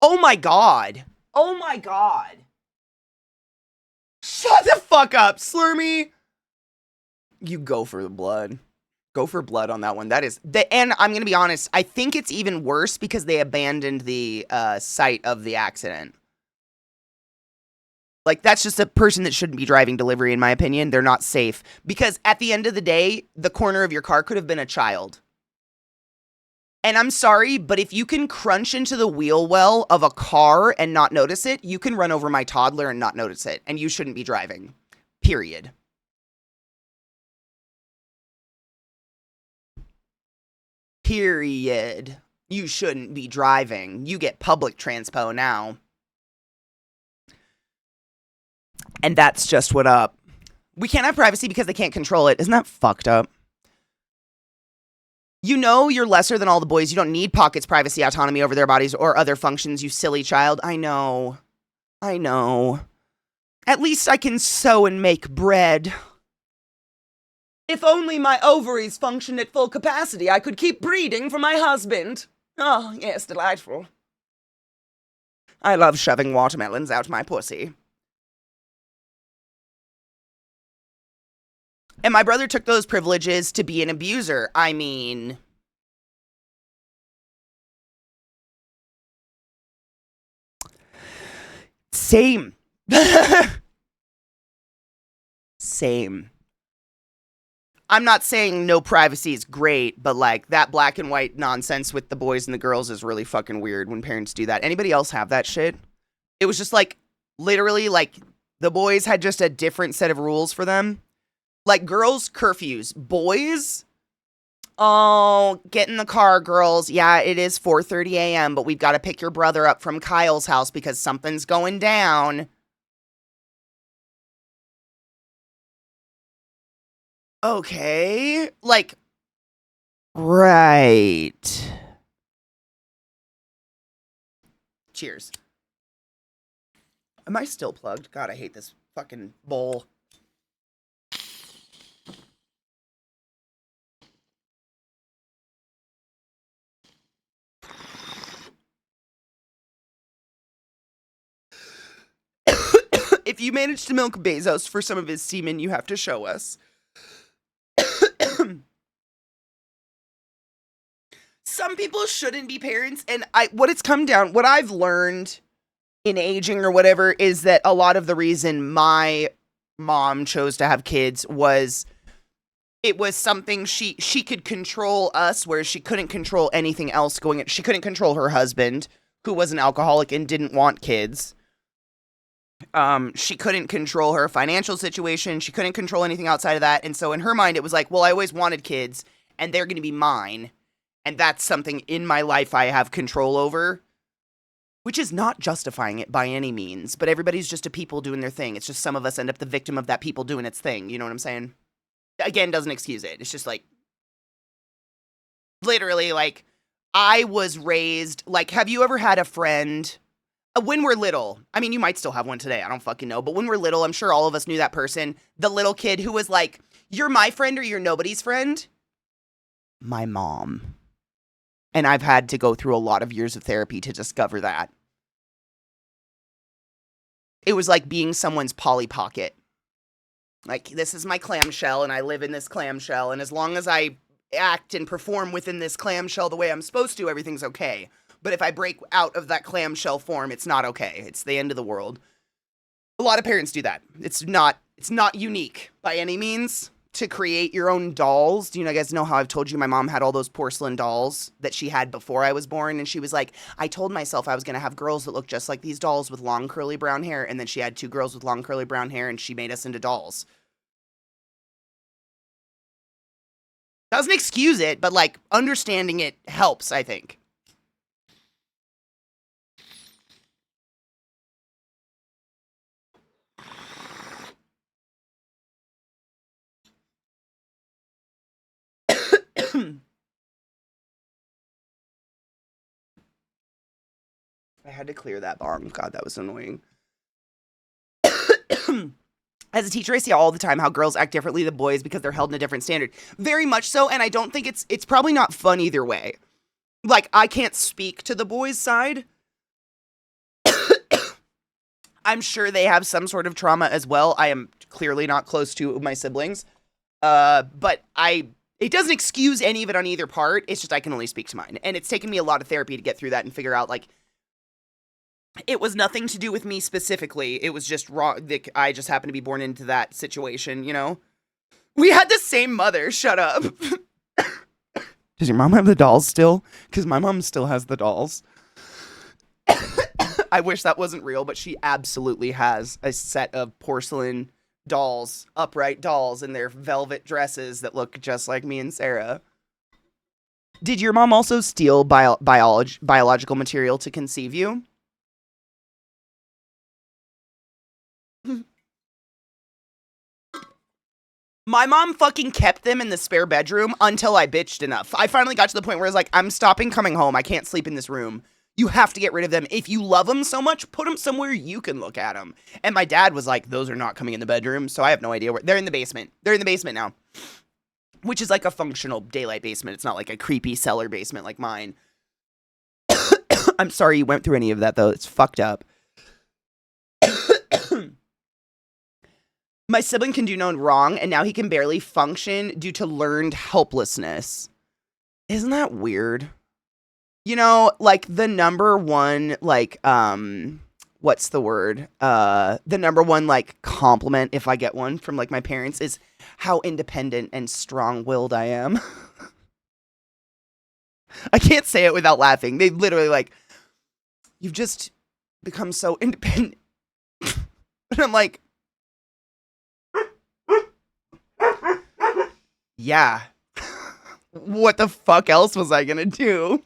Oh my god. Oh my god. Shut the fuck up, Slurmy. You go for the blood. Go for blood on that one. That is and I'm gonna be honest, I think it's even worse because they abandoned the site of the accident. Like, that's just a person that shouldn't be driving delivery, in my opinion. They're not safe. Because at the end of the day, the corner of your car could have been a child. And I'm sorry, but if you can crunch into the wheel well of a car and not notice it, you can run over my toddler and not notice it. And you shouldn't be driving. Period. Period. You shouldn't be driving. You get public transpo now. And that's just what up. We can't have privacy because they can't control it. Isn't that fucked up? You know you're lesser than all the boys. You don't need pockets, privacy, autonomy over their bodies, or other functions, you silly child. I know. I know. At least I can sew and make bread. If only my ovaries functioned at full capacity, I could keep breeding for my husband. Oh, yes, delightful. I love shoving watermelons out my pussy. And my brother took those privileges to be an abuser. I mean, same. Same. I'm not saying no privacy is great, but like that black and white nonsense with the boys and the girls is really fucking weird when parents do that. Anybody else have that shit? It was just like, literally, like, the boys had just a different set of rules for them. Like, girls, curfews. Boys, oh, get in the car, girls. Yeah, it is 4:30 a.m., but we've got to pick your brother up from Kyle's house because something's going down. Okay. Like, right. Cheers. Am I still plugged? God, I hate this fucking bowl. If you manage to milk Bezos for some of his semen, you have to show us. Some people shouldn't be parents, and what I've learned in aging or whatever is that a lot of the reason my mom chose to have kids was it was something she could control us, whereas she couldn't control anything else going in. She couldn't control her husband, who was an alcoholic and didn't want kids. She couldn't control her financial situation. She couldn't control anything outside of that. And so in her mind, it was like, well, I always wanted kids and they're going to be mine. And that's something in my life I have control over, which is not justifying it by any means, but everybody's just a people doing their thing. It's just some of us end up the victim of that people doing its thing. You know what I'm saying? Again, doesn't excuse it. It's just like, literally, like, I was raised, like, have you ever had a friend, when we're little, I mean, you might still have one today, I don't fucking know, but when we're little, I'm sure all of us knew that person, the little kid who was like, you're my friend or you're nobody's friend? My mom. And I've had to go through a lot of years of therapy to discover that. It was like being someone's Polly Pocket. Like, this is my clamshell, and I live in this clamshell, and as long as I act and perform within this clamshell the way I'm supposed to, everything's okay. But if I break out of that clamshell form, it's not okay. It's the end of the world. A lot of parents do that. It's not unique by any means to create your own dolls. Do you guys know how I've told you my mom had all those porcelain dolls that she had before I was born? And she was like, I told myself I was going to have girls that look just like these dolls with long curly brown hair. And then she had 2 girls with long curly brown hair and she made us into dolls. Doesn't excuse it, but like understanding it helps, I think. I had to clear that bong. God, that was annoying. As a teacher, I see all the time how girls act differently than boys because they're held in a different standard. Very much so, and I don't think it's probably not fun either way. Like, I can't speak to the boys' side. I'm sure they have some sort of trauma as well. I am clearly not close to my siblings. But it doesn't excuse any of it on either part. It's just I can only speak to mine. And it's taken me a lot of therapy to get through that and figure out, like, it was nothing to do with me specifically. It was just wrong. I just happened to be born into that situation, you know? We had the same mother. Shut up. Does your mom have the dolls still? Because my mom still has the dolls. I wish that wasn't real, but she absolutely has a set of porcelain dolls, upright dolls in their velvet dresses that look just like me and Sarah. Did your mom also steal biological material to conceive you? My mom fucking kept them in the spare bedroom until I bitched enough. I finally got to the point where I was like, I'm stopping coming home. I can't sleep in this room. You have to get rid of them. If you love them so much, put them somewhere you can look at them. And my dad was like, those are not coming in the bedroom. So I have no idea where. They're in the basement. They're in the basement now. Which is like a functional daylight basement. It's not like a creepy cellar basement like mine. I'm sorry you went through any of that, though. It's fucked up. My sibling can do no wrong, and now he can barely function due to learned helplessness. Isn't that weird? You know, like, the number one, like, what's the word? The number one, like, compliment, if I get one from, like, my parents, is how independent and strong-willed I am. I can't say it without laughing. They literally, like, you've just become so independent. And I'm like, yeah. What the fuck else was I gonna do?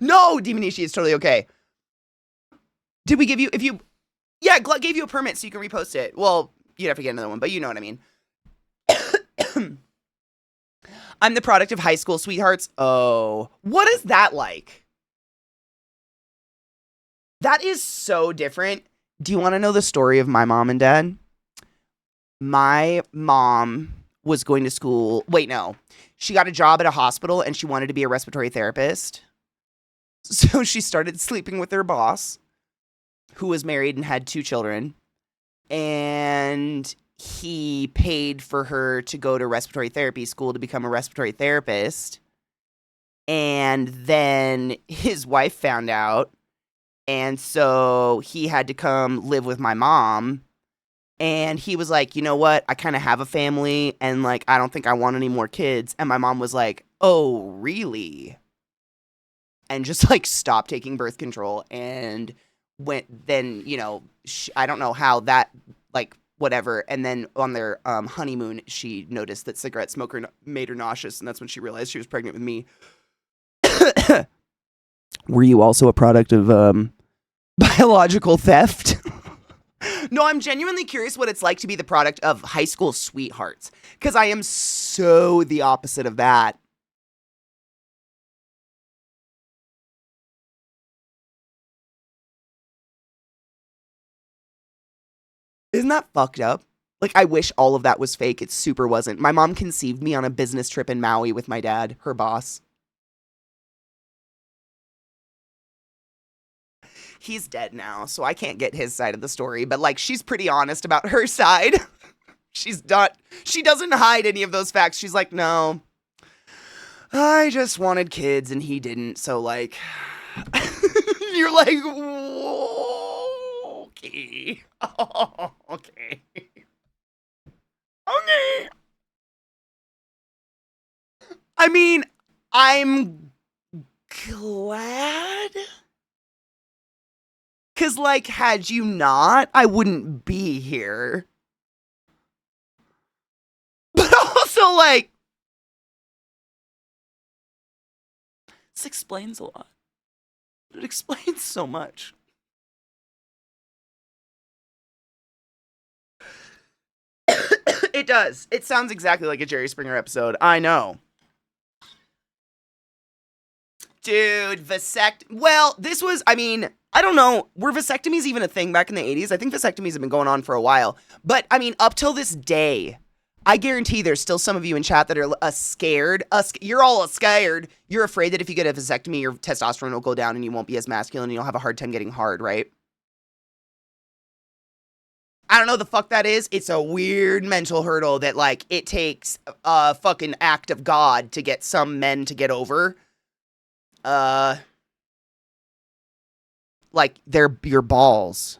No, Demonishi, it's totally okay. Did we give you, yeah, Glut gave you a permit so you can repost it. Well, you'd have to get another one, but you know what I mean. I'm the product of high school sweethearts. Oh, what is that like? That is so different. Do you want to know the story of my mom and dad? My mom was going to school. Wait, no. She got a job at a hospital and she wanted to be a respiratory therapist. So she started sleeping with her boss, who was married and had 2 children. And he paid for her to go to respiratory therapy school to become a respiratory therapist. And then his wife found out. And so he had to come live with my mom. And he was like, you know what? I kind of have a family and like, I don't think I want any more kids. And my mom was like, oh, really? And just like stopped taking birth control and went then, you know, I don't know how that, like, whatever. And then on their honeymoon, she noticed that cigarette smoker made her nauseous. And that's when she realized she was pregnant with me. Were you also a product of biological theft? No, I'm genuinely curious what it's like to be the product of high school sweethearts. Because I am so the opposite of that. Isn't that fucked up? Like, I wish all of that was fake. It super wasn't. My mom conceived me on a business trip in Maui with my dad, her boss. He's dead now, so I can't get his side of the story. But, like, she's pretty honest about her side. She doesn't hide any of those facts. She's like, no, I just wanted kids and he didn't. So, like, you're like, whoa, okay. Oh, okay. Okay. I mean, I'm glad. Because, like, had you not, I wouldn't be here. But also, also, like, this explains a lot. It explains so much. It does. It sounds exactly like a Jerry Springer episode. I know. Dude, well, this was, I mean, I don't know. Were vasectomies even a thing back in the 80s? I think vasectomies have been going on for a while. But, I mean, up till this day, I guarantee there's still some of you in chat that are scared. You're all scared. You're afraid that if you get a vasectomy, your testosterone will go down and you won't be as masculine and you'll have a hard time getting hard, right? I don't know the fuck that is. It's a weird mental hurdle that, like, it takes a fucking act of God to get some men to get over. Like, they're your balls.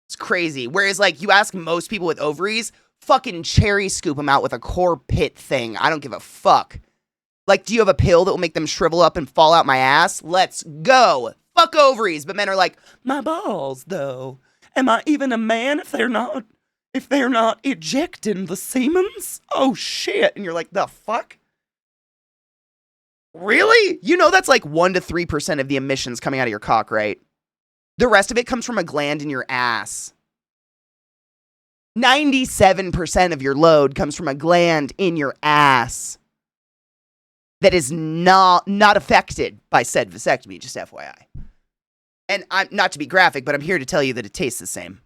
It's crazy. Whereas, like, you ask most people with ovaries, fucking cherry scoop them out with a core pit thing. I don't give a fuck. Like, do you have a pill that will make them shrivel up and fall out my ass? Let's go. Fuck ovaries. But men are like, my balls, though. Am I even a man if they're not ejecting the semens? Oh, shit. And you're like, the fuck? Really? You know that's like 1 to 3% of the emissions coming out of your cock, right? The rest of it comes from a gland in your ass. 97% of your load comes from a gland in your ass that is not affected by said vasectomy, just FYI. And I'm not to be graphic, but I'm here to tell you that it tastes the same.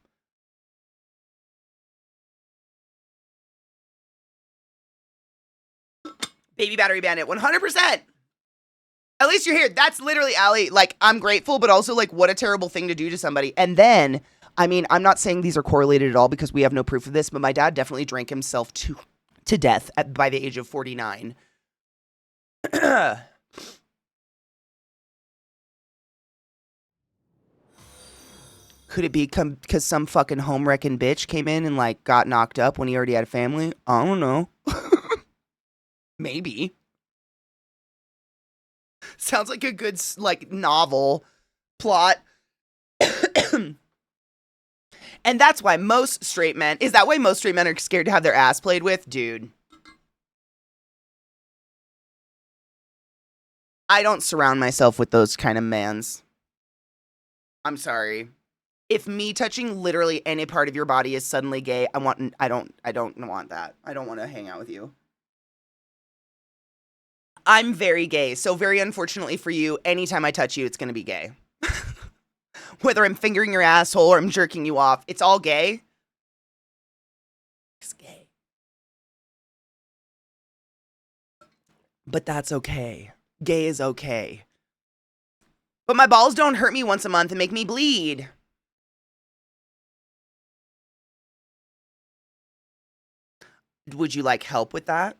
Baby battery bandit, 100%. At least you're here. That's literally, Allie, like, I'm grateful, but also, like, what a terrible thing to do to somebody. And then, I mean, I'm not saying these are correlated at all because we have no proof of this, but my dad definitely drank himself to death by the age of 49. Could it be because some fucking home-wrecking bitch came in and, like, got knocked up when he already had a family? I don't know. Maybe. Sounds like a good, like, novel plot. And that's why most straight men... Is that why most straight men are scared to have their ass played with? Dude. I don't surround myself with those kind of mans. I'm sorry. If me touching literally any part of your body is suddenly gay, I don't want that. I don't want to hang out with you. I'm very gay, so very unfortunately for you, anytime I touch you, it's going to be gay. Whether I'm fingering your asshole or I'm jerking you off, it's all gay. It's gay. But that's okay. Gay is okay. But my balls don't hurt me once a month and make me bleed. Would you like help with that?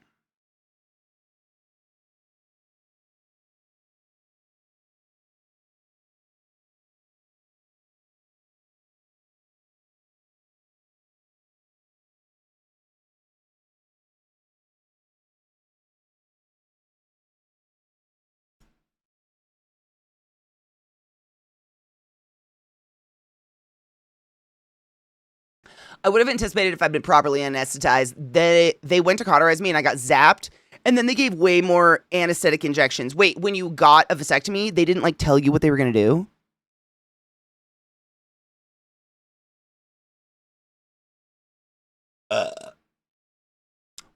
I would have anticipated if I'd been properly anesthetized. They went to cauterize me and I got zapped. And then they gave way more anesthetic injections. Wait, when you got a vasectomy, they didn't like tell you what they were going to do?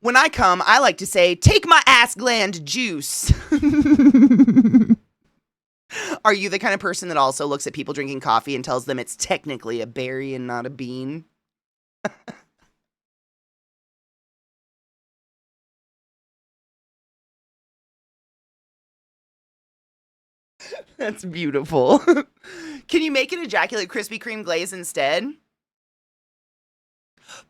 When I come, I like to say, take my ass gland juice. Are you the kind of person that also looks at people drinking coffee and tells them it's technically a berry and not a bean? That's beautiful. Can you make an ejaculate Krispy Kreme glaze instead?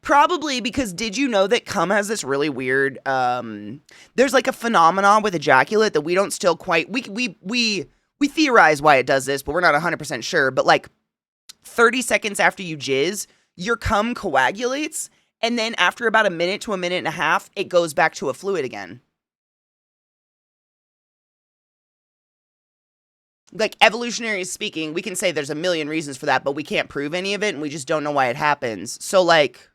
Probably, because did you know that cum has this really weird, there's like a phenomenon with ejaculate that we don't still quite, we theorize why it does this, but we're not 100% sure. But like 30 seconds after you jizz, your cum coagulates. And then after about a minute to a minute and a half, it goes back to a fluid again. Like, evolutionary speaking, we can say there's a million reasons for that, but we can't prove any of it, and we just don't know why it happens. So, like,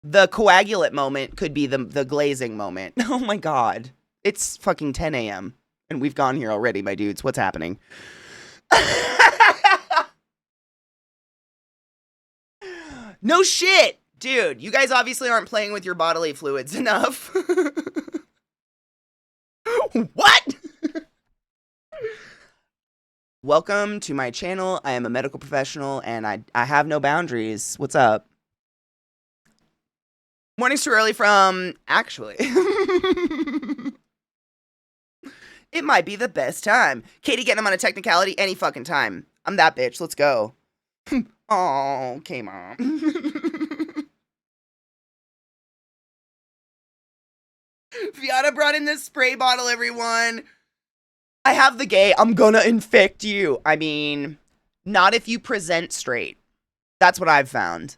The coagulate moment could be the glazing moment. Oh my god. It's fucking 10 a.m. and we've gone here already, my dudes. What's happening? No shit. Dude, you guys obviously aren't playing with your bodily fluids enough. What? Welcome to my channel. I am a medical professional and I have no boundaries. What's up? Morning's too early from actually. It might be the best time. Katie getting him on a technicality any fucking time. I'm that bitch. Let's go. Oh, okay, mom. Fiona brought in this spray bottle, everyone. I have the gay. I'm gonna infect you. I mean, not if you present straight. That's what I've found.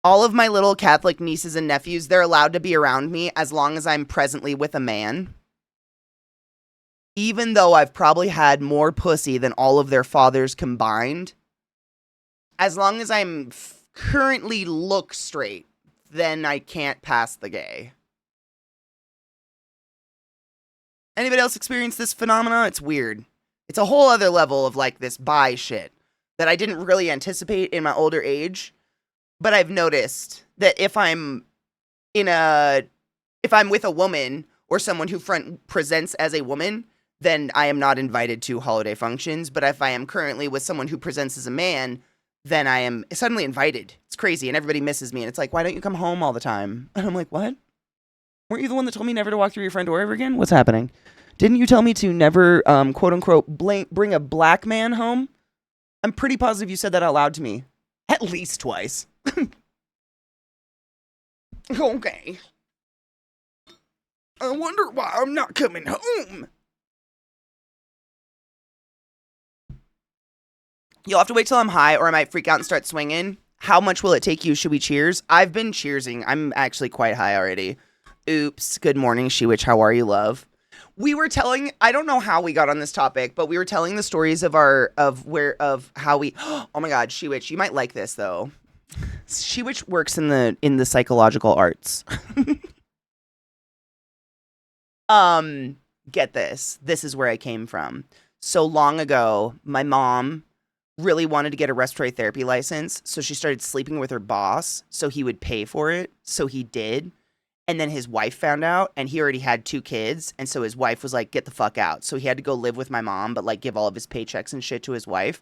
All of my little Catholic nieces and nephews, they're allowed to be around me as long as I'm presently with a man. Even though I've probably had more pussy than all of their fathers combined. As long as I'm currently look straight, then I can't pass the gay. Anybody else experience this phenomena? It's weird. It's a whole other level of like this bi shit that I didn't really anticipate in my older age. But I've noticed that if I'm with a woman or someone who presents as a woman, then I am not invited to holiday functions. But if I am currently with someone who presents as a man, then I am suddenly invited. It's crazy, and everybody misses me. And it's like, why don't you come home all the time? And I'm like, what? Weren't you the one that told me never to walk through your front door ever again? What's happening? Didn't you tell me to never, quote unquote, bring a black man home? I'm pretty positive you said that out loud to me. At least twice. Okay. I wonder why I'm not coming home. You'll have to wait till I'm high or I might freak out and start swinging. How much will it take you? Should we cheers? I've been cheersing. I'm actually quite high already. Oops. Good morning, She-Witch. How are you, love? We were telling, I don't know how we got on this topic, but we were telling the stories of how we, oh my God, She-Witch, you might like this though. She-Witch works in the psychological arts. Get this. This is where I came from. So long ago, my mom really wanted to get a respiratory therapy license, so she started sleeping with her boss so he would pay for it. So he did. And then his wife found out, and he already had 2 kids, and so his wife was like, get the fuck out. So he had to go live with my mom, but like give all of his paychecks and shit to his wife.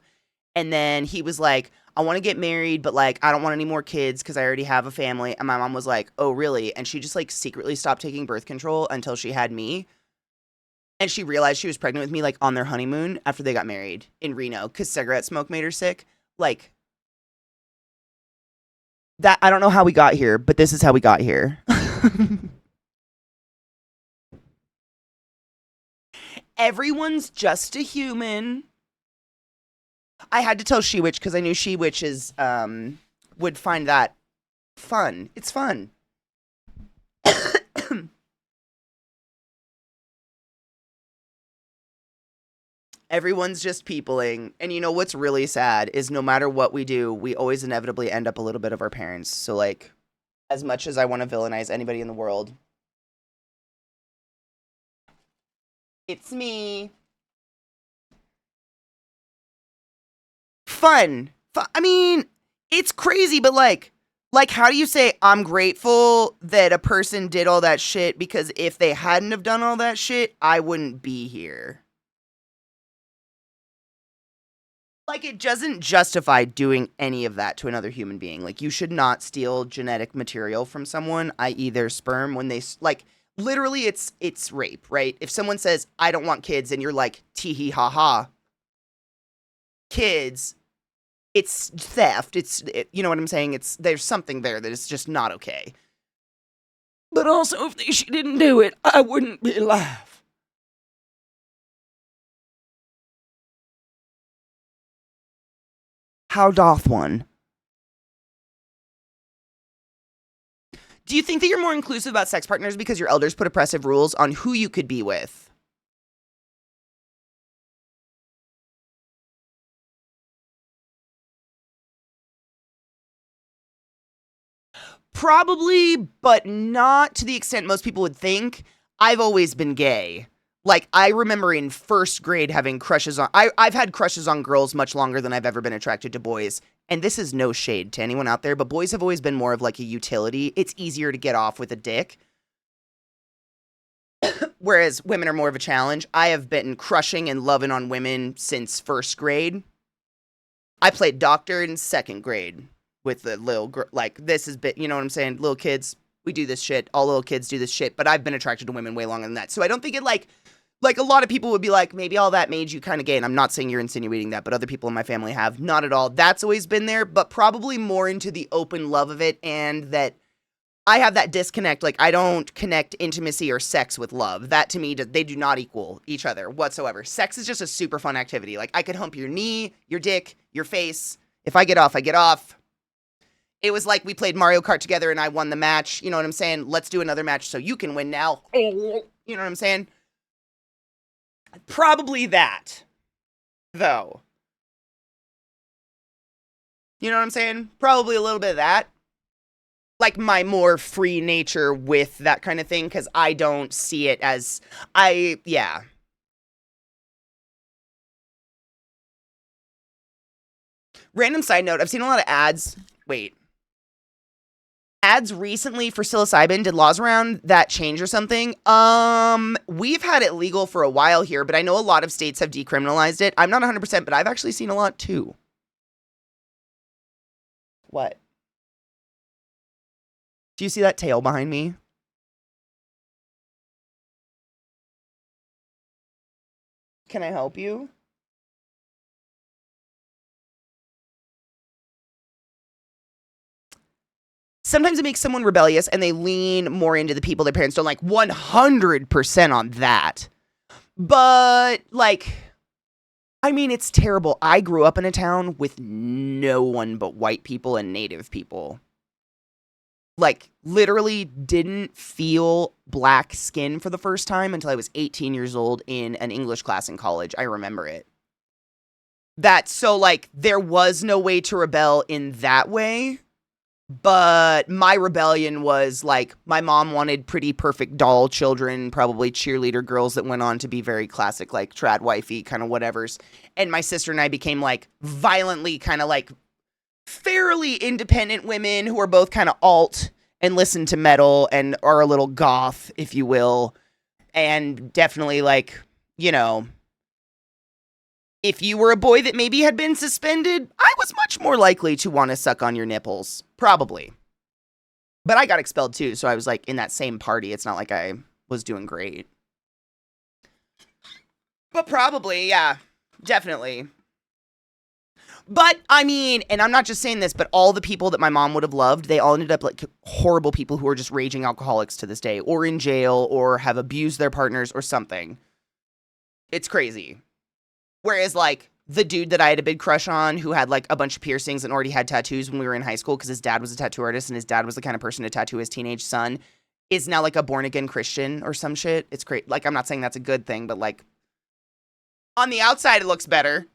And then he was like, I want to get married, but like I don't want any more kids because I already have a family. And my mom was like, oh really? And she just like secretly stopped taking birth control until she had me. And she realized she was pregnant with me like on their honeymoon after they got married in Reno because cigarette smoke made her sick. Like that, I don't know how we got here, but this is how we got here. Everyone's just a human. I had to tell She-Witch because I knew She-Witches would find that fun. It's fun. Everyone's just peopling. And you know what's really sad is no matter what we do, we always inevitably end up a little bit of our parents. So like, as much as I want to villainize anybody in the world, it's me. Fun. I mean, it's crazy, but like, how do you say I'm grateful that a person did all that shit? Because if they hadn't have done all that shit, I wouldn't be here. Like, it doesn't justify doing any of that to another human being. Like, you should not steal genetic material from someone, i.e. their sperm, when they, like, literally it's rape, right? If someone says, I don't want kids, and you're like, tee-hee ha-ha, kids, it's theft. You know what I'm saying? There's something there that is just not okay. But also, if she didn't do it, I wouldn't be alive. How doth one? Do you think that you're more inclusive about sex partners because your elders put oppressive rules on who you could be with? Probably, but not to the extent most people would think. I've always been gay. Like, I remember in first grade having crushes on... I've had crushes on girls much longer than I've ever been attracted to boys. And this is no shade to anyone out there, but boys have always been more of like a utility. It's easier to get off with a dick. Whereas women are more of a challenge. I have been crushing and loving on women since first grade. I played doctor in second grade with the little girl. Like, this is bit, you know what I'm saying? Little kids, we do this shit. All little kids do this shit. But I've been attracted to women way longer than that. So I don't think it like a lot of people would be like, maybe all that made you kind of gay. And I'm not saying you're insinuating that, but other people in my family have. Not at all. That's always been there, but probably more into the open love of it, and that I have that disconnect. Like, I don't connect intimacy or sex with love. That to me, they do not equal each other whatsoever. Sex is just a super fun activity. Like, I could hump your knee, your dick, your face. If I get off, I get off. It was like we played Mario Kart together and I won the match. You know what I'm saying? Let's do another match so you can win now. You know what I'm saying? Probably that, though. You know what I'm saying? Probably a little bit of that. Like, my more free nature with that kind of thing, because I don't see it as... yeah. Random side note, I've seen a lot of ads. Wait. Ads recently for psilocybin. Did laws around that change or something? We've had it legal for a while here, but I know a lot of states have decriminalized it. I'm not 100%, but I've actually seen a lot too. What? Do you see that tail behind me? Can I help you? Sometimes it makes someone rebellious and they lean more into the people their parents don't like. 100% on that. But, like, I mean, it's terrible. I grew up in a town with no one but white people and native people. Like, literally didn't feel black skin for the first time until I was 18 years old in an English class in college. I remember it. So, like, there was no way to rebel in that way. But my rebellion was, like, my mom wanted pretty perfect doll children, probably cheerleader girls that went on to be very classic, like, trad wifey kind of whatevers. And my sister and I became, like, violently kind of, like, fairly independent women who are both kind of alt and listen to metal and are a little goth, if you will. And definitely, like, you know... If you were a boy that maybe had been suspended, I was much more likely to want to suck on your nipples. Probably. But I got expelled too, so I was like in that same party. It's not like I was doing great. But probably, yeah. Definitely. But, I mean, and I'm not just saying this, but all the people that my mom would have loved, they all ended up like horrible people who are just raging alcoholics to this day, or in jail, or have abused their partners or something. It's crazy. Whereas, like, the dude that I had a big crush on who had, like, a bunch of piercings and already had tattoos when we were in high school because his dad was a tattoo artist and his dad was the kind of person to tattoo his teenage son is now, like, a born-again Christian or some shit. It's great. Like, I'm not saying that's a good thing, but, like, on the outside, it looks better.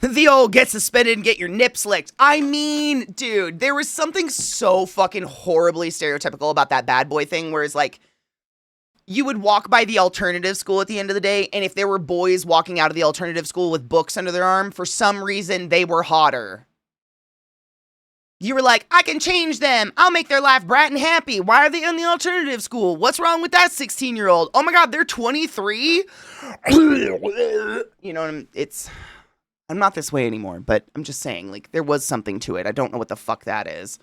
The old get suspended and get your nips licked. I mean, dude, there was something so fucking horribly stereotypical about that bad boy thing where it's, like, you would walk by the alternative school at the end of the day, and if there were boys walking out of the alternative school with books under their arm, for some reason, they were hotter. You were like, I can change them. I'll make their life bright and happy. Why are they in the alternative school? What's wrong with that 16-year-old? Oh my God, they're 23? You know, I'm not this way anymore, but I'm just saying, like, there was something to it. I don't know what the fuck that is.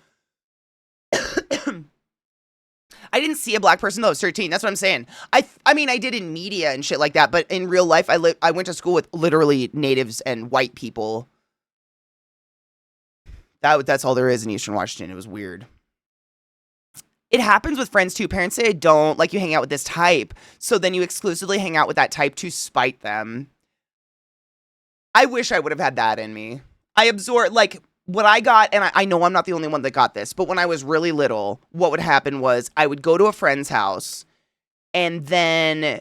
I didn't see a black person though I was 13. That's what I'm saying. I mean, I did in media and shit like that, but in real life, I went to school with literally natives and white people. That's all there is in Eastern Washington. It was weird. It happens with friends too. Parents say I don't like you hang out with this type, so then you exclusively hang out with that type to spite them. I wish I would have had that in me. I absorbed, like, what I got, and I know I'm not the only one that got this, but when I was really little, what would happen was I would go to a friend's house, and then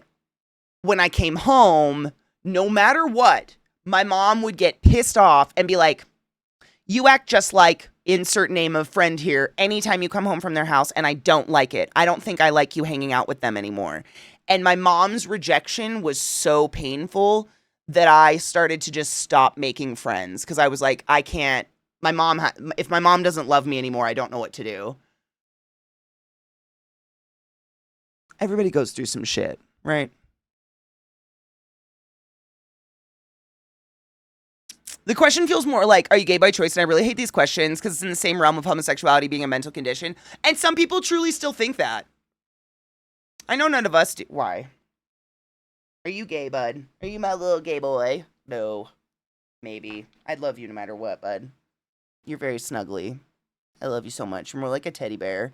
when I came home, no matter what, my mom would get pissed off and be like, you act just like insert name of friend here anytime you come home from their house, and I don't like it. I don't think I like you hanging out with them anymore. And my mom's rejection was so painful that I started to just stop making friends because I was like, I can't. If my mom doesn't love me anymore, I don't know what to do. Everybody goes through some shit, right? The question feels more like, are you gay by choice? And I really hate these questions because it's in the same realm of homosexuality being a mental condition. And some people truly still think that. I know none of us do. Why? Are you gay, bud? Are you my little gay boy? No. Maybe. I'd love you no matter what, bud. You're very snuggly. I love you so much. You're more like a teddy bear.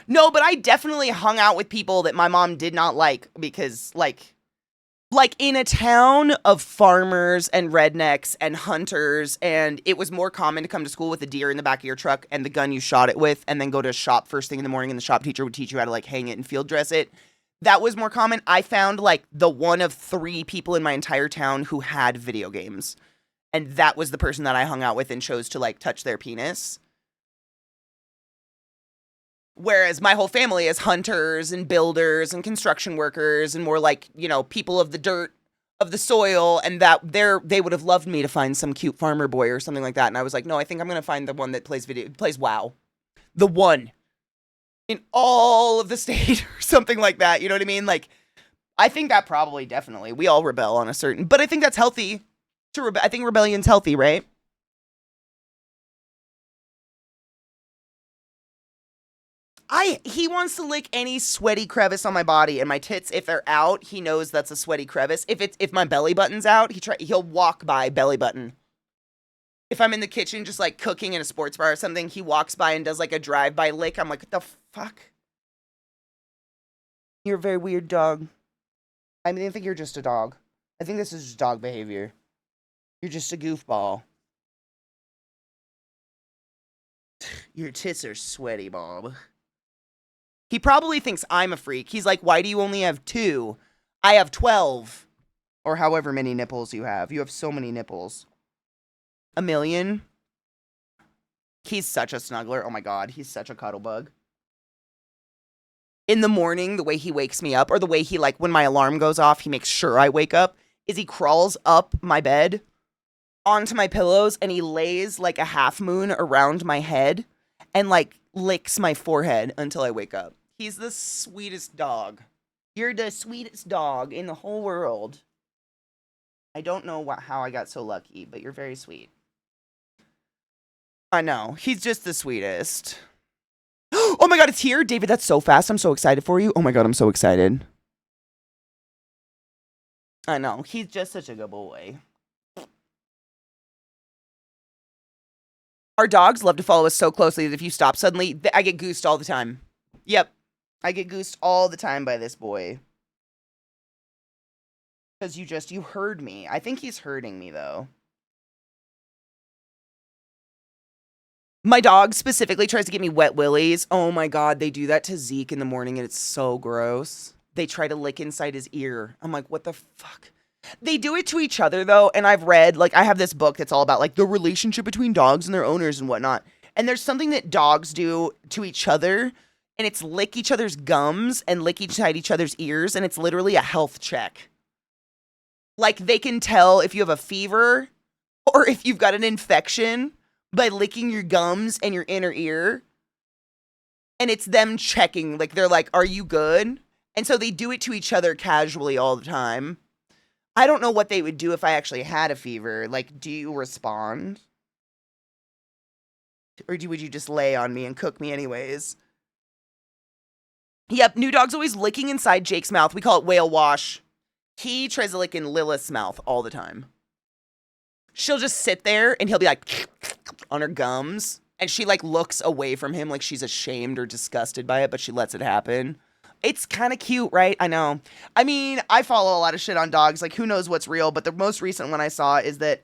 No, but I definitely hung out with people that my mom did not like because, like in a town of farmers and rednecks and hunters, and it was more common to come to school with a deer in the back of your truck and the gun you shot it with, and then go to a shop first thing in the morning, and the shop teacher would teach you how to, like, hang it and field dress it. That was more common. I found, like, the one of 3 people in my entire town who had video games, and that was the person that I hung out with and chose to, like, touch their penis. Whereas my whole family is hunters and builders and construction workers and more like, you know, people of the dirt, of the soil, and that they would have loved me to find some cute farmer boy or something like that. And I was like, no, I think I'm going to find the one that plays WoW. The one in all of the state or something like that. You know what I mean? Like, I think that probably definitely, we all rebel on a certain, but I think that's healthy to I think rebellion's healthy, right? He wants to lick any sweaty crevice on my body, and my tits, if they're out, he knows that's a sweaty crevice. If my belly button's out, he'll walk by belly button. If I'm in the kitchen just like cooking in a sports bar or something, he walks by and does like a drive-by lick. I'm like, what the fuck? You're a very weird dog. I mean, I think you're just a dog. I think this is just dog behavior. You're just a goofball. Your tits are sweaty, Bob. He probably thinks I'm a freak. He's like, why do you only have 2? I have 12. Or however many nipples you have. You have so many nipples. 1 million? He's such a snuggler. Oh my god, he's such a cuddle bug. In the morning, the way he wakes me up, or the way he, like, when my alarm goes off, he makes sure I wake up, is he crawls up my bed onto my pillows, and he lays like a half moon around my head and, like, licks my forehead until I wake up. He's the sweetest dog. You're the sweetest dog in the whole world. I don't know how I got so lucky, but you're very sweet. I know. He's just the sweetest. Oh my god, it's here! David, that's so fast. I'm so excited for you. Oh my god, I'm so excited. I know. He's just such a good boy. Our dogs love to follow us so closely that if you stop suddenly, I get goosed all the time. Yep. I get goosed all the time by this boy. Because you heard me. I think he's hurting me, though. My dog specifically tries to give me wet willies. Oh my god, they do that to Zeke in the morning, and it's so gross. They try to lick inside his ear. I'm like, what the fuck? They do it to each other, though, and I've read, like, I have this book that's all about, like, the relationship between dogs and their owners and whatnot. And there's something that dogs do to each other, and it's lick each other's gums and lick inside each other's ears, and it's literally a health check. Like, they can tell if you have a fever or if you've got an infection by licking your gums and your inner ear. And it's them checking, like, they're like, are you good? And so they do it to each other casually all the time. I don't know what they would do if I actually had a fever. Like, do you respond? Or would you just lay on me and cook me anyways? Yep, new dog's always licking inside Jake's mouth. We call it whale wash. He tries to lick in Lilith's mouth all the time. She'll just sit there and he'll be like on her gums. And she like looks away from him like she's ashamed or disgusted by it, but she lets it happen. It's kind of cute, right? I know. I mean, I follow a lot of shit on dogs. Like, who knows what's real? But the most recent one I saw is that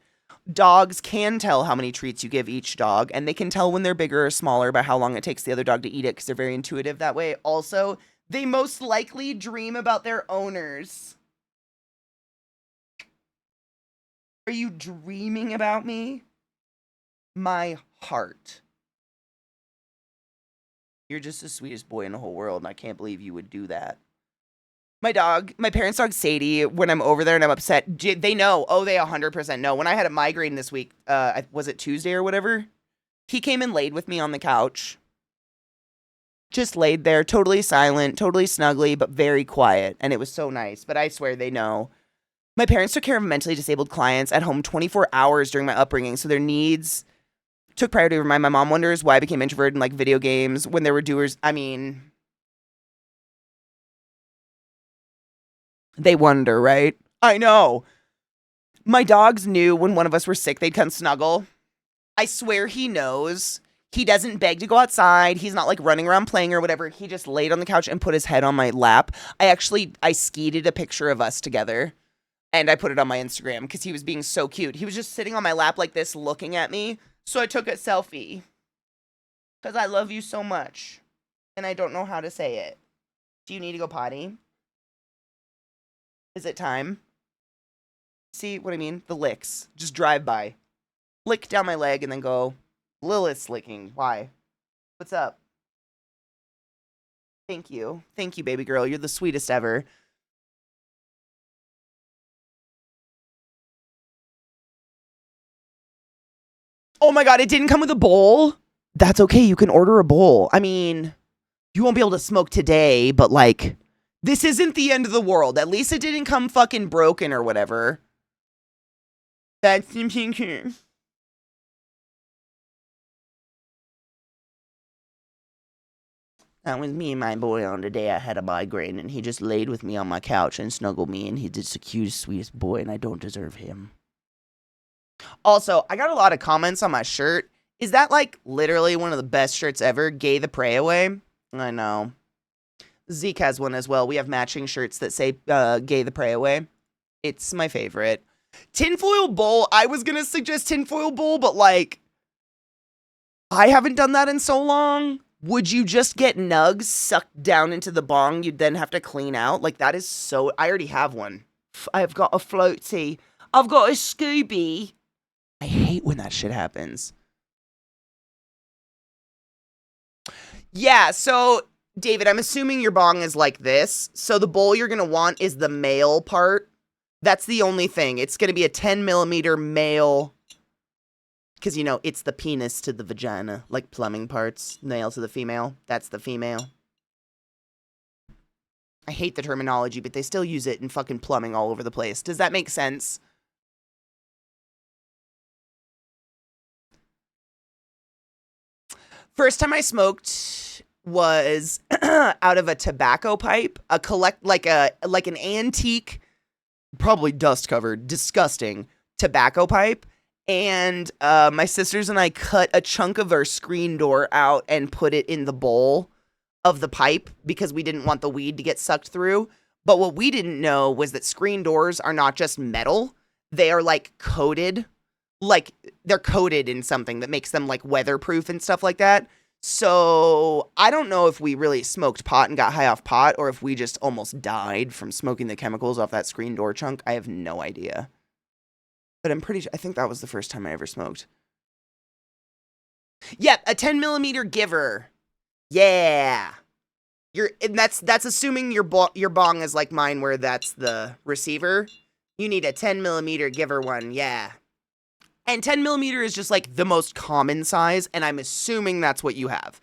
dogs can tell how many treats you give each dog. And they can tell when they're bigger or smaller by how long it takes the other dog to eat it because they're very intuitive that way. Also, they most likely dream about their owners. Are you dreaming about me? My heart. You're just the sweetest boy in the whole world, and I can't believe you would do that. My parents' dog Sadie, when I'm over there and I'm upset, they know. Oh, they 100% know. When I had a migraine this week, was it Tuesday or whatever? He came and laid with me on the couch. Just laid there, totally silent, totally snuggly, but very quiet. And it was so nice. But I swear they know. My parents took care of mentally disabled clients at home 24 hours during my upbringing, so their needs took priority over mine. My mom wonders why I became introverted in like video games when there were doers. I mean, they wonder, right? I know. My dogs knew when one of us were sick, they'd come snuggle. I swear he knows. He doesn't beg to go outside. He's not like running around playing or whatever. He just laid on the couch and put his head on my lap. I skeeted a picture of us together and I put it on my Instagram because he was being so cute. He was just sitting on my lap like this looking at me. So I took a selfie because I love you so much and I don't know how to say it. Do you need to go potty? Is it time? See what I mean? The licks. Just drive by. Lick down my leg and then go, Lilith's licking. Why? What's up? Thank you. Thank you, baby girl. You're the sweetest ever. Oh my god, it didn't come with a bowl? That's okay. You can order a bowl. I mean, you won't be able to smoke today, but like, this isn't the end of the world. At least it didn't come fucking broken or whatever. That's that was me and my boy on the day I had a migraine, and he just laid with me on my couch and snuggled me, and he's just the cutest, sweetest boy, and I don't deserve him. Also, I got a lot of comments on my shirt. Is that like literally one of the best shirts ever? Gay the Prey Away? I know. Zeke has one as well. We have matching shirts that say Gay the Prey Away. It's my favorite. Tinfoil bowl. I was going to suggest tinfoil bowl, but like, I haven't done that in so long. Would you just get nugs sucked down into the bong you'd then have to clean out? Like, that is so... I already have one. I've got a floaty. I've got a Scooby. I hate when that shit happens. Yeah, so, David, I'm assuming your bong is like this. So the bowl you're going to want is the male part. That's the only thing. It's going to be a 10 millimeter male... Because, you know, it's the penis to the vagina, like plumbing parts, male to the female. That's the female. I hate the terminology, but they still use it in fucking plumbing all over the place. Does that make sense? First time I smoked was out of a tobacco pipe, like an antique, probably dust covered, disgusting tobacco pipe. And my sisters and I cut a chunk of our screen door out and put it in the bowl of the pipe because we didn't want the weed to get sucked through. But what we didn't know was that screen doors are not just metal. They are like coated. Like they're coated in something that makes them like weatherproof and stuff like that. So I don't know if we really smoked pot and got high off pot or if we just almost died from smoking the chemicals off that screen door chunk. I have no idea. But I'm pretty sure, I think that was the first time I ever smoked. Yep, a 10 millimeter giver. Yeah. And that's assuming your bong is like mine where that's the receiver. You need a 10 millimeter giver one, yeah. And 10 millimeter is just like the most common size, and I'm assuming that's what you have.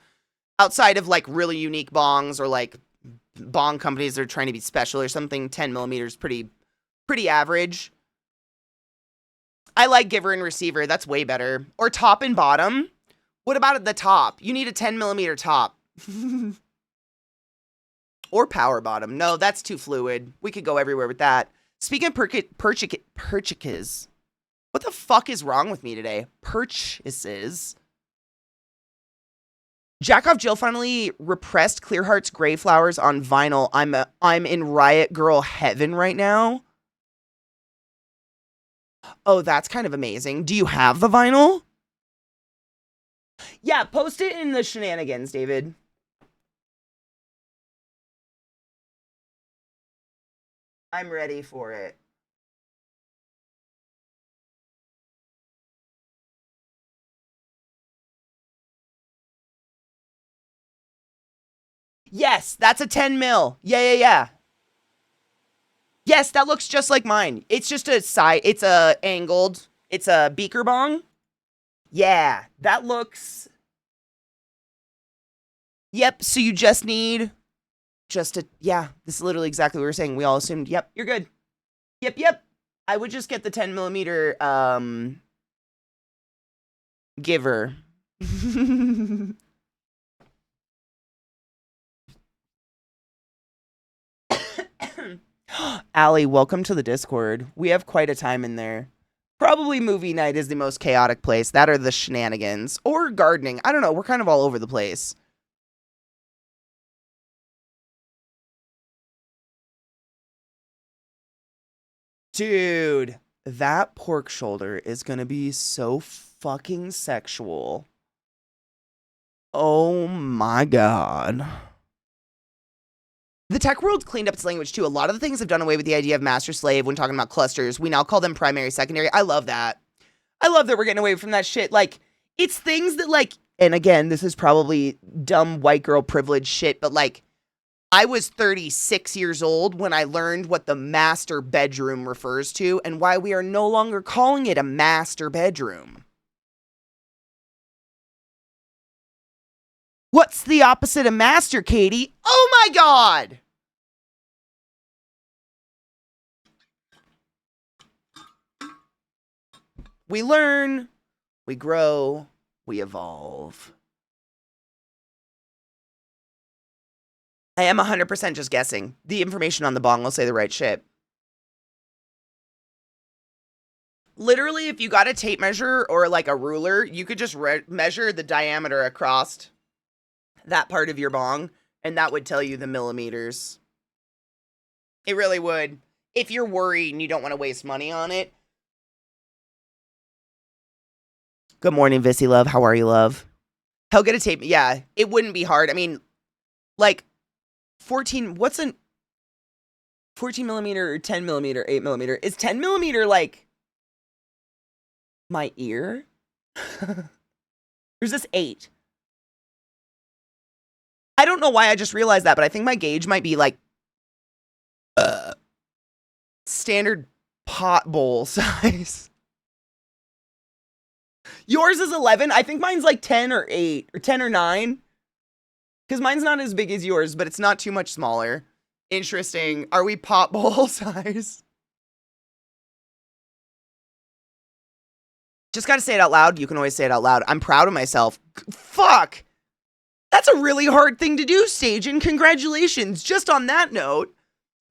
Outside of like really unique bongs or like bong companies that are trying to be special or something, 10 millimeters pretty average. I like giver and receiver. That's way better. Or top and bottom. What about at the top? You need a 10 millimeter top. Or power bottom. No, that's too fluid. We could go everywhere with that. Speaking of purchases. What the fuck is wrong with me today? Purchases. Jackoff Jill finally repressed Clearheart's Gray Flowers on vinyl. I'm in Riot Girl heaven right now. Oh, that's kind of amazing. Do you have the vinyl? Yeah, post it in the shenanigans, David. I'm ready for it. Yes, that's a 10 mil. Yeah. Yes, that looks just like mine. It's just a side, it's a angled, it's a beaker bong. Yeah, that looks, yep, so you just need just a, yeah, this is literally exactly what we were saying. We all assumed, yep, you're good. Yep. I would just get the 10 millimeter, giver. Allie, welcome to the Discord. We have quite a time in there. Probably movie night is the most chaotic place. That or the shenanigans. Or gardening. I don't know. We're kind of all over the place. Dude, that pork shoulder is going to be so fucking sexual. Oh my god. The tech world cleaned up its language too. A lot of the things have done away with the idea of master slave when talking about clusters. We now call them primary, secondary. I love that. I love that we're getting away from that shit. Like, it's things that, like, and again, this is probably dumb white girl privilege shit, but like, I was 36 years old when I learned what the master bedroom refers to and why we are no longer calling it a master bedroom. What's the opposite of master, Katie? Oh my god! We learn, we grow, we evolve. I am 100% just guessing. The information on the bong will say the right shit. Literally, if you got a tape measure or like a ruler, you could just measure the diameter across that part of your bong, and that would tell you the millimeters. It really would. If you're worried and you don't want to waste money on it. Good morning, Vissy love. How are you, love? How good a tape? Yeah, it wouldn't be hard. I mean, like 14, what's a 14 millimeter or 10 millimeter, 8 millimeter? Is 10 millimeter like my ear? Or is this 8? I don't know why I just realized that, but I think my gauge might be like standard pot bowl size. Yours is 11. I think mine's like 10 or 8 or 10 or 9. Because mine's not as big as yours, but it's not too much smaller. Interesting. Are we pot bowl size? Just gotta say it out loud. You can always say it out loud. I'm proud of myself. Fuck! That's a really hard thing to do, Stajan. Congratulations. Just on that note,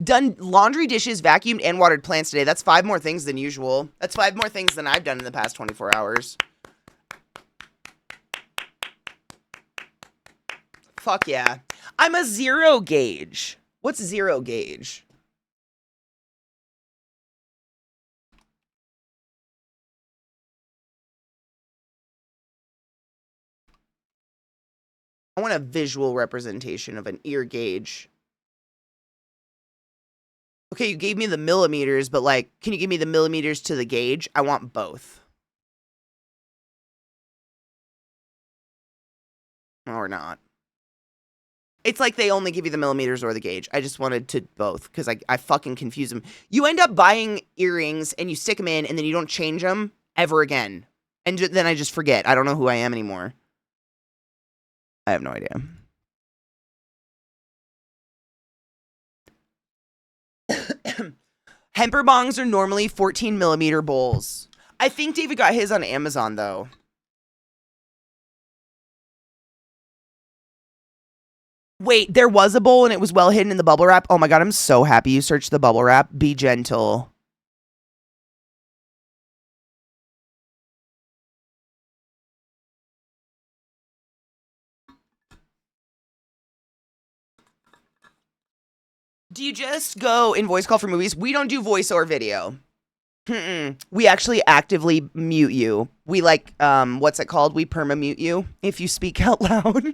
done laundry, dishes, vacuumed, and watered plants today. That's 5 more things than usual. That's 5 more things than I've done in the past 24 hours. Fuck yeah. I'm a 0 gauge. What's 0 gauge? I want a visual representation of an ear gauge. Okay, you gave me the millimeters, but like, can you give me the millimeters to the gauge? I want both. Or not. It's like they only give you the millimeters or the gauge. I just wanted to both because I fucking confuse them. You end up buying earrings and you stick them in and then you don't change them ever again. And then I just forget. I don't know who I am anymore. I have no idea. Hemper bongs are normally 14 millimeter bowls. I think David got his on Amazon though. Wait, there was a bowl and it was well hidden in the bubble wrap. Oh my god, I'm so happy you searched the bubble wrap. Be gentle. Do you just go in voice call for movies? We don't do voice or video. We actually actively mute you. We like, what's it called? We perma-mute you if you speak out loud.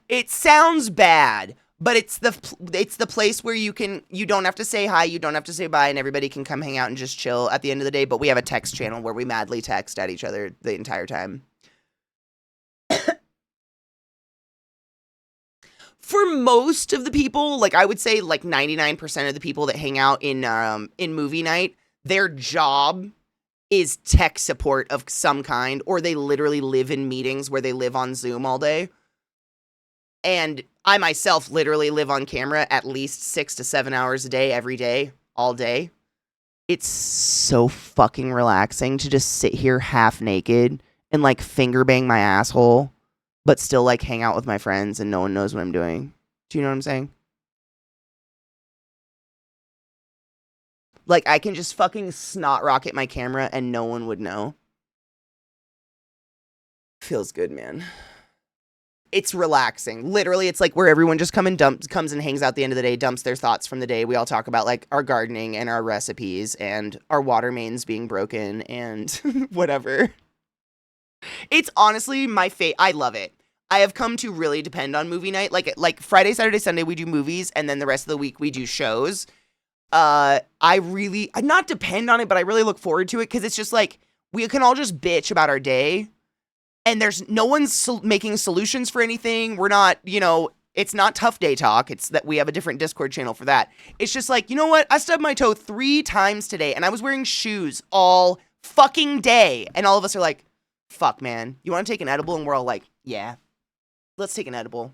It sounds bad, but it's the place where you don't have to say hi, you don't have to say bye, and everybody can come hang out and just chill at the end of the day. But we have a text channel where we madly text at each other the entire time. For most of the people, like I would say like 99% of the people that hang out in movie night, their job is tech support of some kind, or they literally live in meetings where they live on Zoom all day. And I myself literally live on camera at least 6 to 7 hours a day, every day, all day. It's so fucking relaxing to just sit here half naked and like finger bang my asshole, but still like hang out with my friends and no one knows what I'm doing. Do you know what I'm saying? Like I can just fucking snot rocket my camera and no one would know. Feels good, man. It's relaxing. Literally, it's like where everyone just comes and hangs out at the end of the day, dumps their thoughts from the day. We all talk about like our gardening and our recipes and our water mains being broken and whatever. It's honestly my I love it. I have come to really depend on movie night. Like Friday, Saturday, Sunday we do movies, and then the rest of the week we do shows. I not depend on it, but I really look forward to it because it's just like we can all just bitch about our day. And there's no one's making solutions for anything. We're not, it's not tough day talk. It's that we have a different Discord channel for that. It's just like, you know what? I stubbed my toe 3 times today and I was wearing shoes all fucking day. And all of us are like, fuck, man. You want to take an edible? And we're all like, yeah, let's take an edible.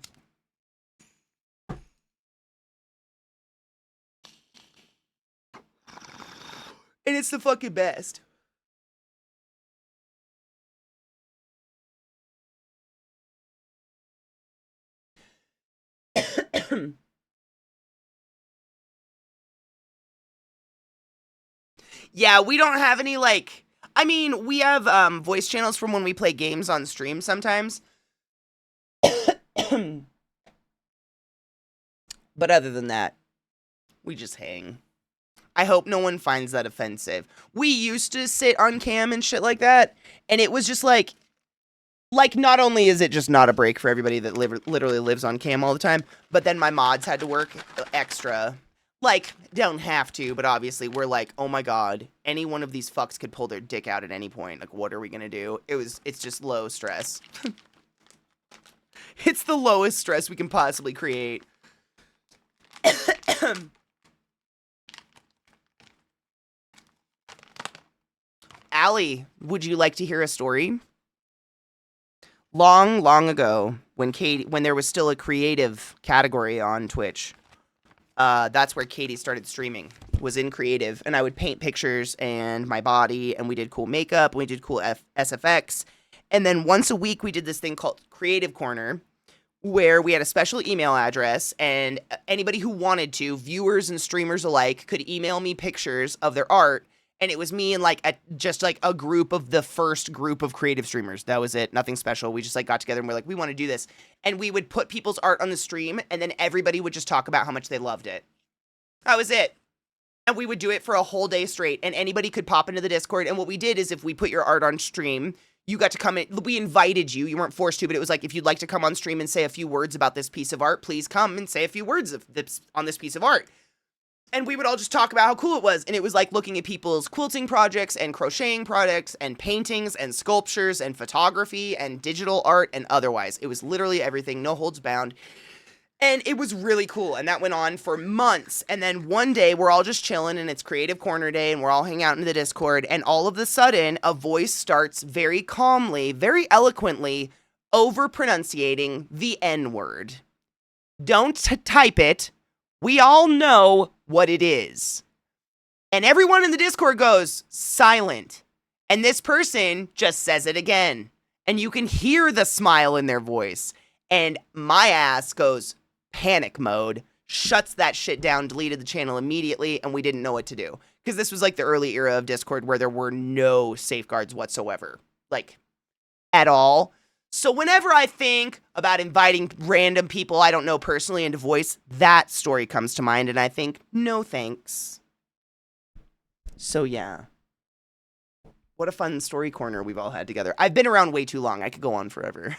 And it's the fucking best. Yeah, we don't have any like I mean, we have voice channels from when we play games on stream sometimes. But other than that, we just hang. I hope no one finds that offensive. We used to sit on cam and shit like that, and it was just like not only is it just not a break for everybody that literally lives on cam all the time, but then my mods had to work extra. Like, don't have to, but obviously we're like, oh my god, any one of these fucks could pull their dick out at any point. Like, what are we gonna do? It's just low stress. It's the lowest stress we can possibly create. Allie, would you like to hear a story? Long, long ago, when there was still a creative category on Twitch, that's where Katie started streaming, was in creative, and I would paint pictures and my body, and we did cool makeup, and we did cool SFX, and then once a week we did this thing called Creative Corner, where we had a special email address, and anybody who wanted to, viewers and streamers alike, could email me pictures of their art. And it was me and just a group of the first group of creative streamers. That was it. Nothing special. We just got together and we're like, we want to do this. And we would put people's art on the stream, and then everybody would just talk about how much they loved it. That was it. And we would do it for a whole day straight, and anybody could pop into the Discord. And what we did is if we put your art on stream, you got to come in. We invited you. You weren't forced to, but it was like, if you'd like to come on stream and say a few words about this piece of art, please come and say a few words on this piece of art. And we would all just talk about how cool it was. And it was like looking at people's quilting projects and crocheting projects and paintings and sculptures and photography and digital art and otherwise. It was literally everything, no holds bound. And it was really cool. And that went on for months. And then one day we're all just chilling and it's Creative Corner Day and we're all hanging out in the Discord. And all of a sudden a voice starts very calmly, very eloquently over pronunciating the N-word. Don't type it. We all know what it is. And everyone in the Discord goes silent. And this person just says it again. And you can hear the smile in their voice. And my ass goes panic mode, shuts that shit down, deleted the channel immediately, and we didn't know what to do. Because this was like the early era of Discord where there were no safeguards whatsoever. Like, at all. So whenever I think about inviting random people I don't know personally into voice, that story comes to mind, and I think, no thanks. So yeah. What a fun story corner we've all had together. I've been around way too long. I could go on forever.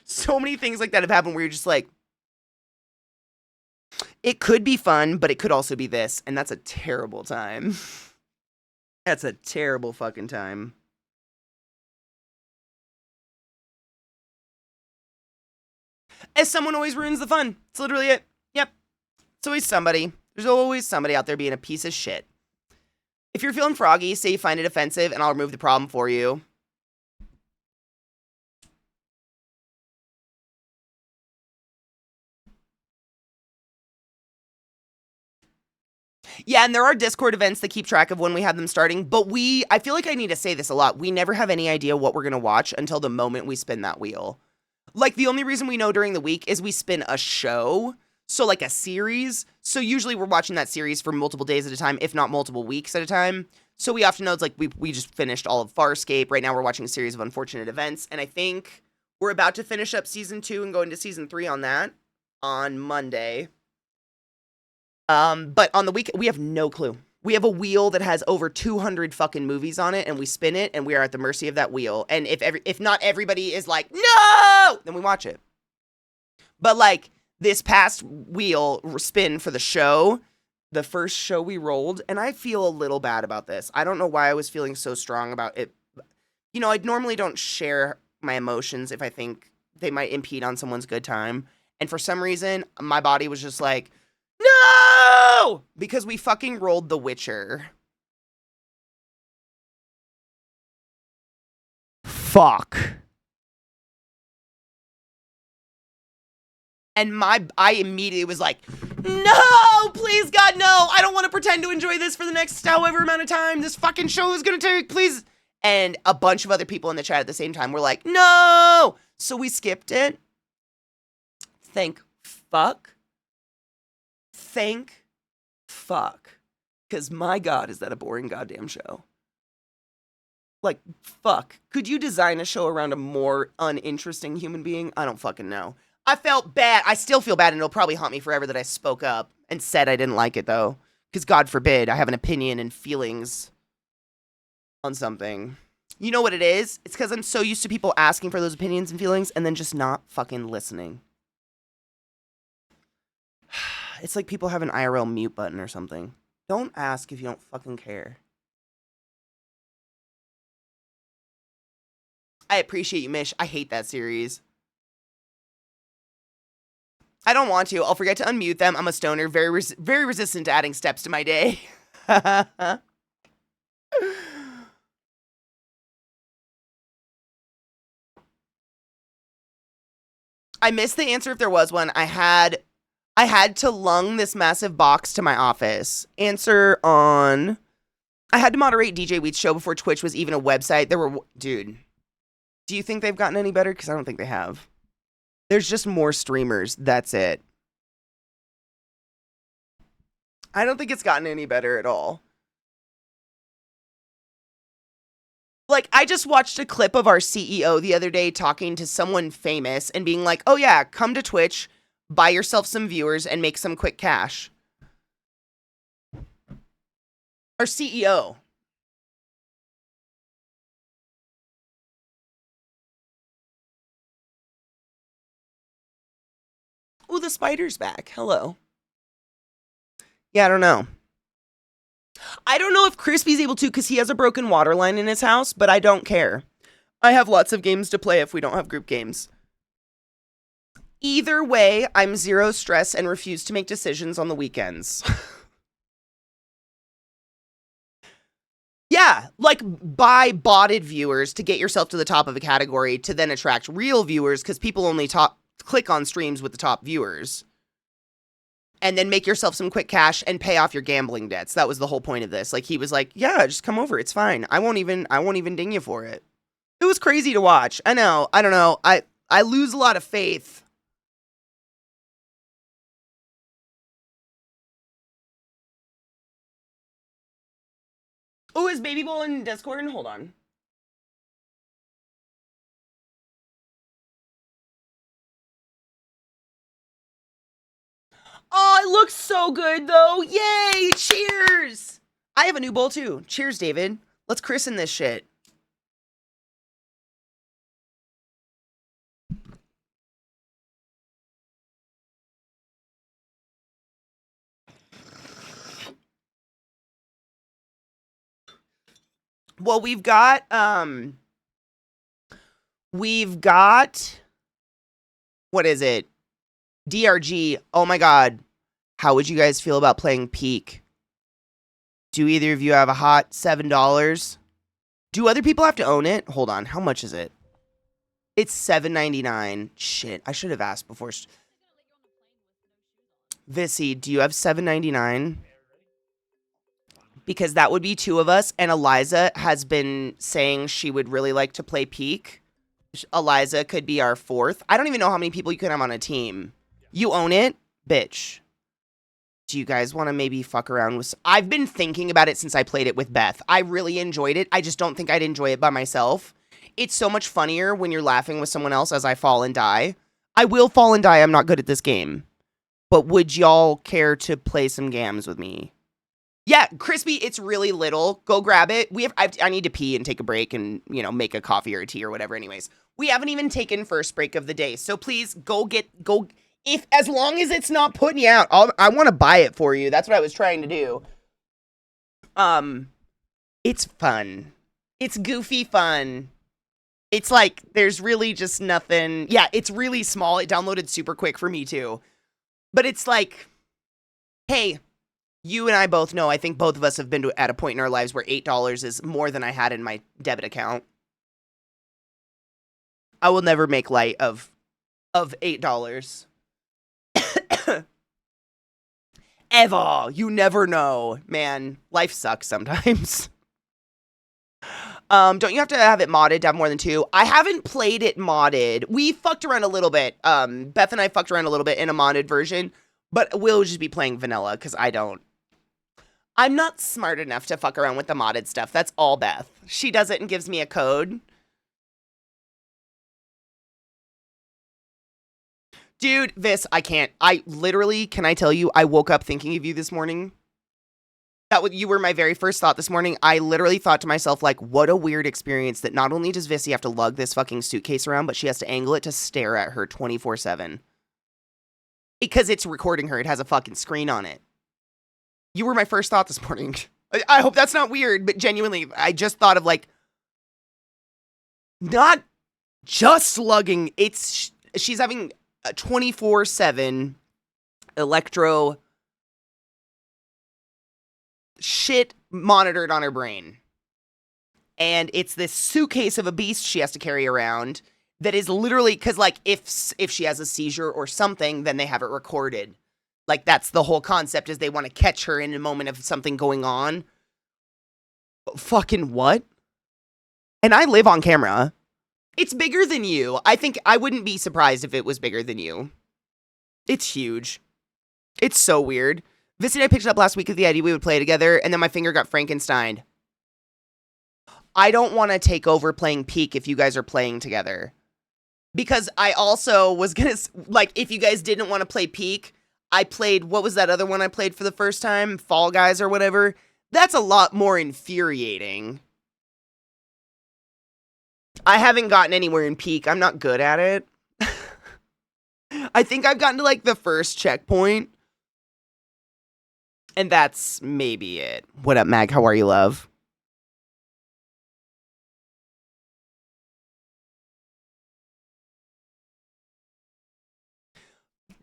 So many things like that have happened where you're just like, it could be fun, but it could also be this, and that's a terrible time. That's a terrible fucking time. As someone always ruins the fun. It's literally it. Yep. It's always somebody. There's always somebody out there being a piece of shit. If you're feeling froggy, say you find it offensive, and I'll remove the problem for you. Yeah, and there are Discord events that keep track of when we have them starting, but I feel like I need to say this a lot. We never have any idea what we're going to watch until the moment we spin that wheel. Like, the only reason we know during the week is we spin a show, so like a series. So usually we're watching that series for multiple days at a time, if not multiple weeks at a time. So we often know it's like we just finished all of Farscape. Right now we're watching a series of unfortunate events, and I think we're about to finish up season 2 and go into season 3 on that on Monday. But on the week, we have no clue. We have a wheel that has over 200 fucking movies on it, and we spin it, and we are at the mercy of that wheel. And if not everybody is like, no, then we watch it. But like this past wheel spin for the show, the first show we rolled, and I feel a little bad about this. I don't know why I was feeling so strong about it. You know, I normally don't share my emotions if I think they might impede on someone's good time. And for some reason, my body was just like, no! Because we fucking rolled The Witcher. Fuck. And I immediately was like, no, please God, no. I don't want to pretend to enjoy this for the next however amount of time this fucking show is going to take, please. And a bunch of other people in the chat at the same time were like, no. So we skipped it. Thank fuck. Thank fuck. Because my God, is that a boring goddamn show. Like, fuck. Could you design a show around a more uninteresting human being? I don't fucking know. I felt bad. I still feel bad, and it'll probably haunt me forever that I spoke up and said I didn't like it, though. Because God forbid, I have an opinion and feelings on something. You know what it is? It's because I'm so used to people asking for those opinions and feelings and then just not fucking listening. It's like people have an IRL mute button or something. Don't ask if you don't fucking care. I appreciate you, Mish. I hate that series. I don't want to. I'll forget to unmute them. I'm a stoner, very resistant to adding steps to my day. I missed the answer if there was one. I had to lung this massive box to my office. Answer on... I had to moderate DJ Wheat's show before Twitch was even a website. Dude, do you think they've gotten any better? Because I don't think they have. There's just more streamers. That's it. I don't think it's gotten any better at all. Like, I just watched a clip of our CEO the other day talking to someone famous and being like, oh yeah, come to Twitch, buy yourself some viewers, and make some quick cash. Our CEO. Ooh, the spider's back. Hello. Yeah, I don't know. I don't know if Crispy's able to because he has a broken water line in his house, but I don't care. I have lots of games to play if we don't have group games. Either way, I'm zero stress and refuse to make decisions on the weekends. Yeah, like buy botted viewers to get yourself to the top of a category to then attract real viewers because people only click on streams with the top viewers. And then make yourself some quick cash and pay off your gambling debts. That was the whole point of this. Like, he was like, yeah, just come over. It's fine. I won't even ding you for it. It was crazy to watch. I know. I don't know. I lose a lot of faith. Oh, is Baby Bowl in Discord? Hold on. Oh, it looks so good, though. Yay! Cheers! I have a new bowl, too. Cheers, David. Let's christen this shit. Well, we've got, what is it? DRG, oh my god. How would you guys feel about playing Peak? Do either of you have a hot $7? Do other people have to own it? Hold on, how much is it? It's $7.99. Shit, I should have asked before. Vissy, do you have $7.99? Because that would be two of us, and Eliza has been saying she would really like to play Peak. Eliza could be our fourth. I don't even know how many people you can have on a team. You own it? Bitch. Do you guys want to maybe fuck around with... I've been thinking about it since I played it with Beth. I really enjoyed it. I just don't think I'd enjoy it by myself. It's so much funnier when you're laughing with someone else as I fall and die. I will fall and die. I'm not good at this game. But would y'all care to play some games with me? Yeah, Crispy, it's really little. Go grab it. I need to pee and take a break and, you know, make a coffee or a tea or whatever anyways. We haven't even taken first break of the day. So please go if as long as it's not putting you out, I want to buy it for you. That's what I was trying to do. It's fun. It's goofy fun. It's like there's really just nothing. Yeah, it's really small. It downloaded super quick for me too. But it's like, hey, you and I both know, I think both of us have been at a point in our lives where $8 is more than I had in my debit account. I will never make light of $8. Ever. You never know. Man, life sucks sometimes. Don't you have to have it modded to have more than two? I haven't played it modded. We fucked around a little bit. Beth and I fucked around a little bit in a modded version, but we'll just be playing vanilla because I'm not smart enough to fuck around with the modded stuff. That's all Beth. She does it and gives me a code. Dude, Viss, I can't. I literally, can I tell you, I woke up thinking of you this morning. You were my very first thought this morning. I literally thought to myself, like, what a weird experience that not only does Vissy have to lug this fucking suitcase around, but she has to angle it to stare at her 24/7. Because it's recording her. It has a fucking screen on it. You were my first thought this morning. I hope that's not weird, but genuinely, I just thought of, like, not just lugging. She's having a 24/7 electro shit monitored on her brain. And it's this suitcase of a beast she has to carry around that is literally, because, like, if she has a seizure or something, then they have it recorded. Like, that's the whole concept, is they want to catch her in a moment of something going on. Fucking what? And I live on camera. It's bigger than you. I think I wouldn't be surprised if it was bigger than you. It's huge. It's so weird. Viss and I picked it up last week with the idea we would play together, and then my finger got Frankensteined. I don't want to take over playing Peak if you guys are playing together. Because I also was going to, like, if you guys didn't want to play Peak, I played, what was that other one I played for the first time? Fall Guys or whatever. That's a lot more infuriating. I haven't gotten anywhere in Peak. I'm not good at it. I think I've gotten to, like, the first checkpoint. And that's maybe it. What up, Mag? How are you, love?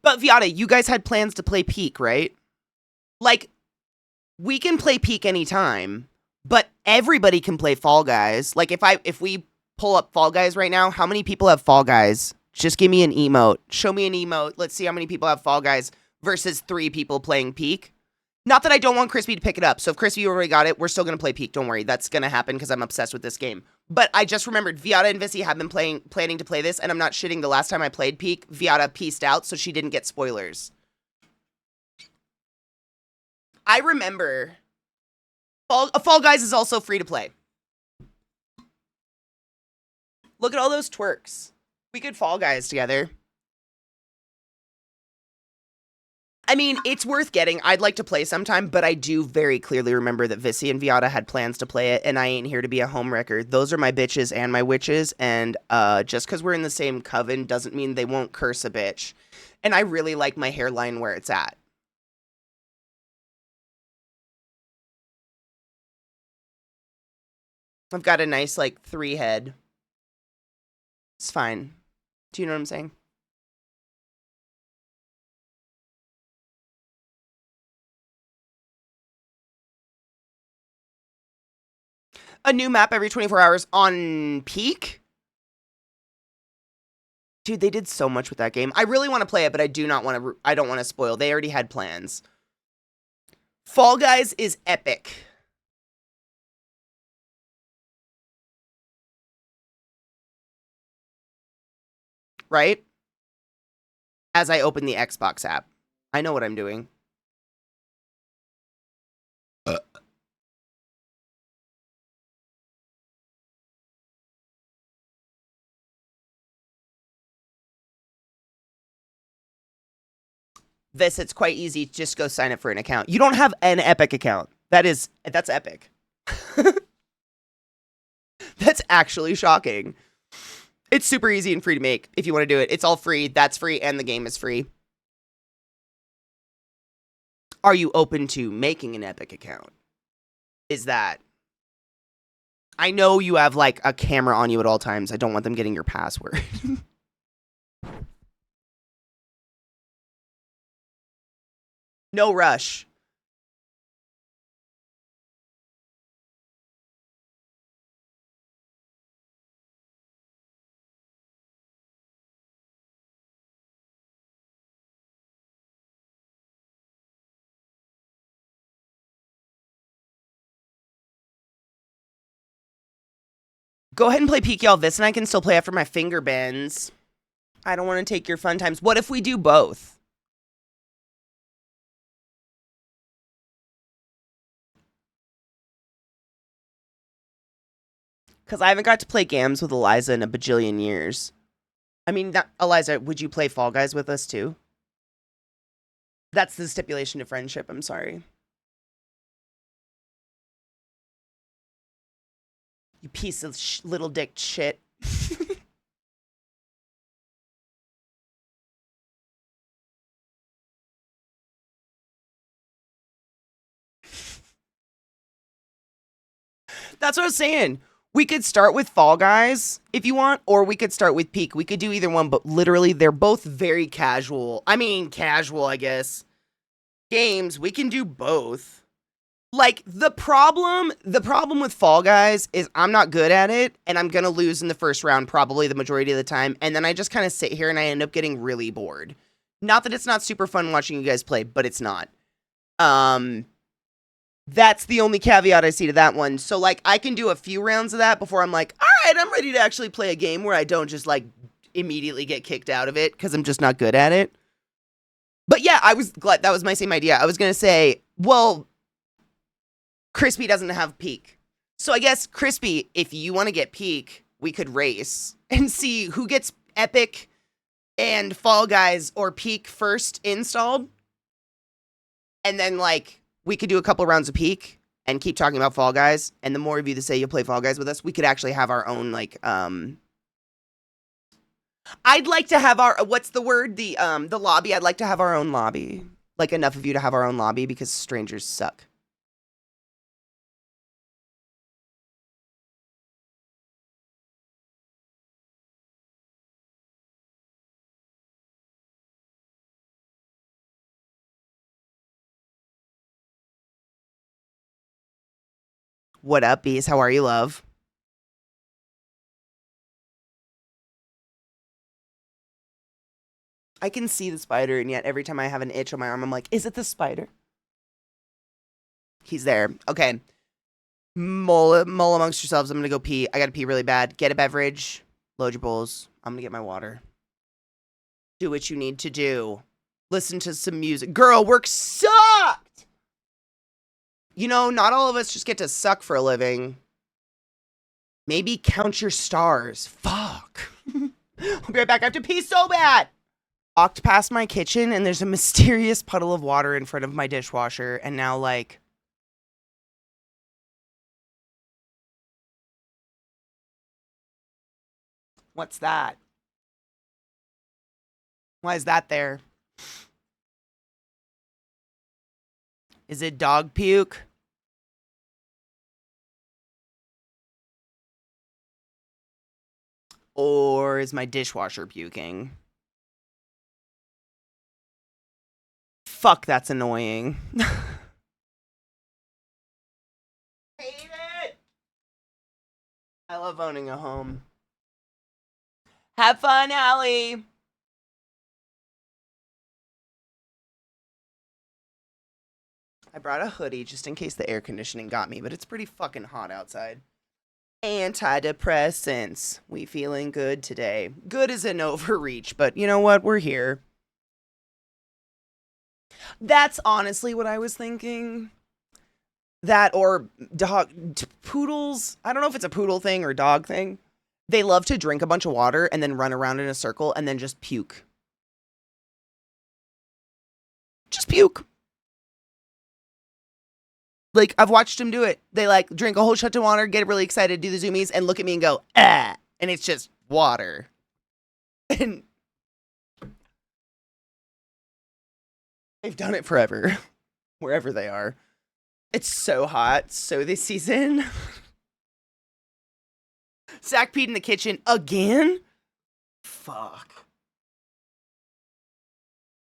But Viata, you guys had plans to play Peak, right? Like, we can play Peak anytime, but everybody can play Fall Guys. Like, if we pull up Fall Guys right now, how many people have Fall Guys? Just give me an emote. Show me an emote. Let's see how many people have Fall Guys versus 3 people playing Peak. Not that I don't want Crispy to pick it up. So if Crispy already got it, we're still going to play Peak. Don't worry. That's going to happen because I'm obsessed with this game. But I just remembered Viata and Vissy have been planning to play this, and I'm not shitting. The last time I played Peak, Viata pieced out, so she didn't get spoilers. I remember Fall Guys is also free to play. Look at all those twerks. We could Fall Guys together. I mean, it's worth getting. I'd like to play sometime, but I do very clearly remember that Vissy and Viata had plans to play it, and I ain't here to be a homewrecker. Those are my bitches and my witches, and just because we're in the same coven doesn't mean they won't curse a bitch. And I really like my hairline where it's at. I've got a nice, like, 3 head. It's fine. Do you know what I'm saying? A new map every 24 hours on peak? Dude, they did so much with that game. I really want to play it, but I don't want to spoil. They already had plans. Fall Guys is epic. Right? As I open the Xbox app. I know what I'm doing. It's quite easy. Just go sign up for an account. You don't have an Epic account. That's epic. That's actually shocking. It's super easy and free to make if you want to do it. It's all free. That's free, and the game is free. Are you open to making an Epic account? Is that... I know you have, like, a camera on you at all times. I don't want them getting your password. No rush. Go ahead and play Peak Y'all this, and I can still play after my finger bends. I don't want to take your fun times. What if we do both? Because I haven't got to play games with Eliza in a bajillion years. I mean, Eliza, would you play Fall Guys with us too? That's the stipulation to friendship, I'm sorry. You piece of little dick shit. That's what I was saying. We could start with Fall Guys if you want, or we could start with Peak. We could do either one, but literally they're both very casual. I mean, casual, I guess. Games, we can do both. Like, the problem with Fall Guys is I'm not good at it, and I'm gonna lose in the first round probably the majority of the time, and then I just kind of sit here and I end up getting really bored. Not that it's not super fun watching you guys play, but it's not. That's the only caveat I see to that one. So, like, I can do a few rounds of that before I'm like, all right, I'm ready to actually play a game where I don't just, like, immediately get kicked out of it because I'm just not good at it. But yeah, I was glad that was my same idea. I was gonna say, well, Crispy doesn't have Peak. So I guess, Crispy, if you want to get Peak, we could race and see who gets Epic and Fall Guys or Peak first installed. And then, like, we could do a couple rounds of Peak and keep talking about Fall Guys. And the more of you that say you'll play Fall Guys with us, we could actually have our own, like, I'd like to have our, what's the word? The lobby. I'd like to have our own lobby. Like, enough of you to have our own lobby because strangers suck. What up, bees? How are you, love? I can see the spider, and yet every time I have an itch on my arm, I'm like, is it the spider? He's there. Okay. Mull amongst yourselves. I'm gonna go pee. I gotta pee really bad. Get a beverage. Load your bowls. I'm gonna get my water. Do what you need to do. Listen to some music. Girl, work sucked! You know, not all of us just get to suck for a living. Maybe count your stars. Fuck. I'll be right back. I have to pee so bad. Walked past my kitchen and there's a mysterious puddle of water in front of my dishwasher. And now, like, what's that? Why is that there? Is it dog puke? Or is my dishwasher puking? Fuck, that's annoying. Hate it! love owning a home. Have fun, Allie. I brought a hoodie just in case the air conditioning got me, but it's pretty fucking hot outside. Antidepressants. We feeling good today. Good is an overreach, but you know what? We're here. That's honestly what I was thinking. That or poodles. I don't know if it's a poodle thing or dog thing. They love to drink a bunch of water and then run around in a circle and then just puke. Just puke. Like, I've watched them do it. They, like, drink a whole shot of water, get really excited, do the zoomies, and look at me and go, ah. And it's just water. And they've done it forever. Wherever they are. It's so hot. So this season. Zach peed in the kitchen again? Fuck.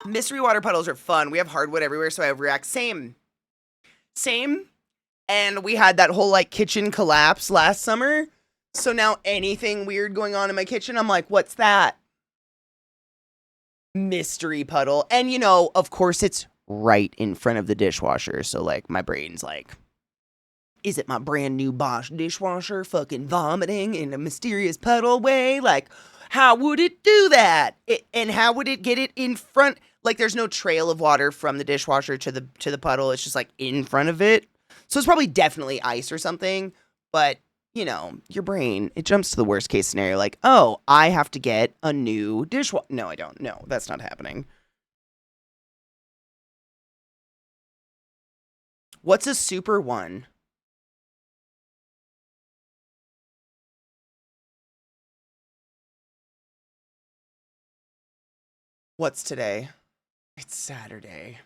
Mystery water puddles are fun. We have hardwood everywhere, so I overreact. Same. And we had that whole, like, kitchen collapse last summer. So now anything weird going on in my kitchen, I'm like, what's that? Mystery puddle. And, you know, of course it's right in front of the dishwasher. So, like, my brain's like, is it my brand new Bosch dishwasher fucking vomiting in a mysterious puddle way? Like, how would it do that? And how would it get it in front? Like, there's no trail of water from the dishwasher to the puddle. It's just, like, in front of it. So it's probably definitely ice or something. But, you know, your brain, it jumps to the worst case scenario. Like, oh, I have to get a new dishwasher. No, I don't. No, that's not happening. What's a super one? What's today? It's Saturday.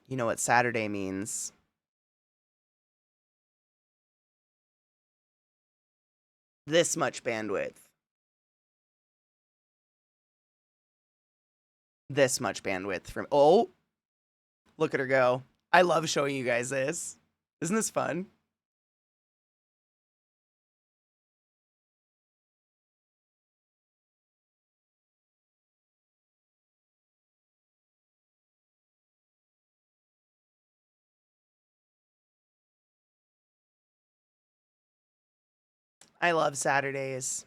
You know what Saturday means. This much bandwidth. This much bandwidth from... Oh! Look at her go. I love showing you guys this. Isn't this fun? I love Saturdays.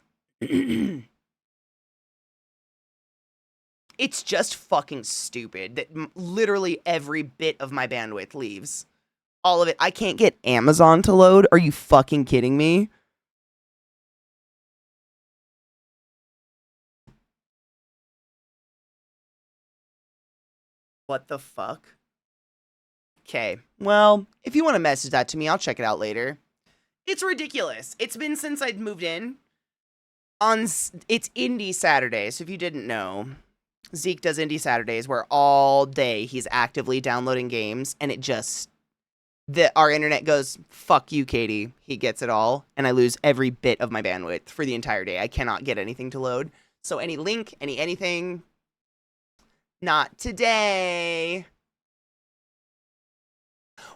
It's just fucking stupid that literally every bit of my bandwidth leaves. All of it. I can't get Amazon to load. Are you fucking kidding me? What the fuck? Okay. Well, if you want to message that to me, I'll check it out later. It's ridiculous. It's been since I'd moved in. It's Indie Saturday, so if you didn't know, Zeke does Indie Saturdays where all day he's actively downloading games, and it just... our internet goes, fuck you, Katie. He gets it all, and I lose every bit of my bandwidth for the entire day. I cannot get anything to load. So any link, anything... Not today.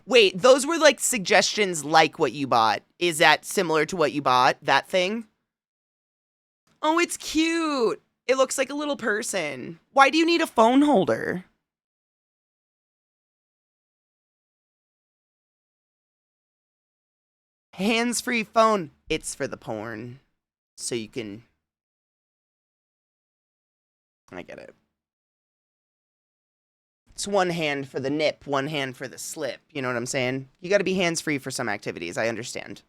Wait, those were like suggestions like what you bought. Is that similar to what you bought? That thing? Oh, it's cute. It looks like a little person. Why do you need a phone holder? Hands-free phone. It's for the porn. So you can... I get it. It's one hand for the nip, one hand for the slip. You know what I'm saying? You gotta be hands-free for some activities. I understand.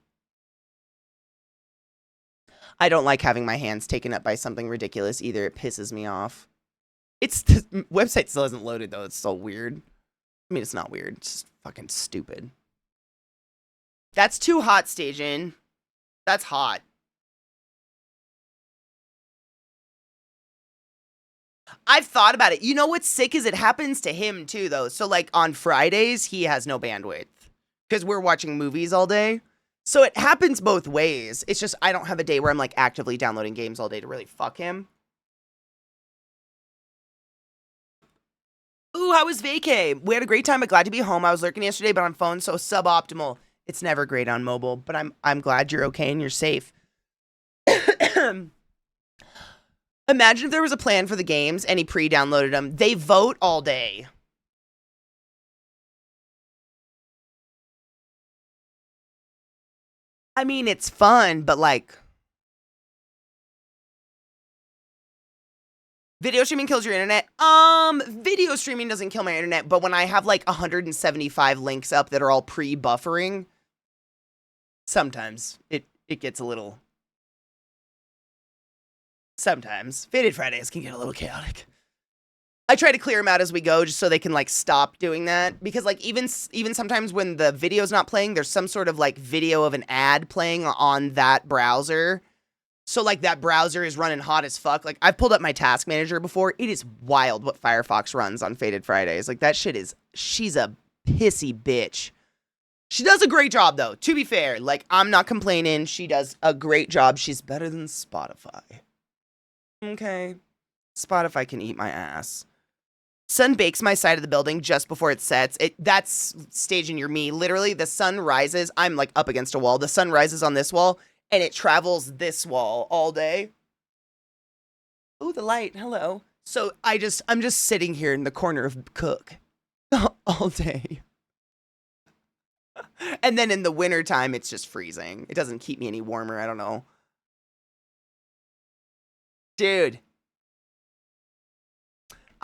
I don't like having my hands taken up by something ridiculous either. It pisses me off. The website still hasn't loaded, though. It's so weird. I mean, it's not weird. It's just fucking stupid. That's too hot, Stajan. That's hot. I've thought about it. You know what's sick is it happens to him too, though. So like on Fridays, he has no bandwidth because we're watching movies all day. So it happens both ways. It's just I don't have a day where I'm like actively downloading games all day to really fuck him. Ooh, how was vacay? We had a great time, but glad to be home. I was lurking yesterday, but on phone, so suboptimal. It's never great on mobile, but I'm glad you're okay and you're safe. Imagine if there was a plan for the games and he pre-downloaded them. They vote all day. I mean, it's fun, but like, video streaming kills your internet. Video streaming doesn't kill my internet, but when I have like 175 links up that are all pre-buffering, sometimes it gets a little. Sometimes Faded Fridays can get a little chaotic. I try to clear them out as we go just so they can like stop doing that, because like even sometimes when the video's not playing, there's some sort of like video of an ad playing on that browser. So like that browser is running hot as fuck. Like I've pulled up my task manager before. It is wild what Firefox runs on Faded Fridays. Like that shit is, she's a pissy bitch. She does a great job though, to be fair. Like I'm not complaining. She does a great job. She's better than Spotify. Okay. Spotify can eat my ass. Sun bakes my side of the building just before it sets. That's staging your me. Literally, the sun rises. I'm like up against a wall. The sun rises on this wall, and it travels this wall all day. Ooh, the light. Hello. So I'm just sitting here in the corner of Cook all day. And then in the wintertime, it's just freezing. It doesn't keep me any warmer. I don't know. Dude.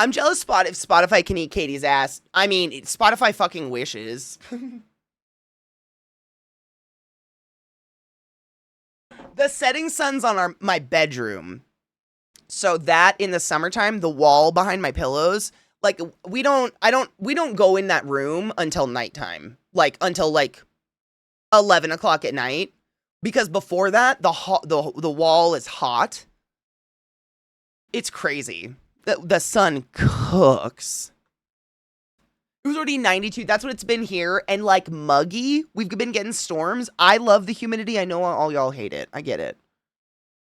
I'm jealous if Spotify can eat Katie's ass. I mean, Spotify fucking wishes. The setting sun's on my bedroom. So that in the summertime, the wall behind my pillows, like we don't go in that room until nighttime. Like until like 11 o'clock at night. Because before that, the wall is hot. It's crazy. The sun cooks. It was already 92. That's what it's been here. And like muggy. We've been getting storms. I love the humidity. I know all y'all hate it. I get it.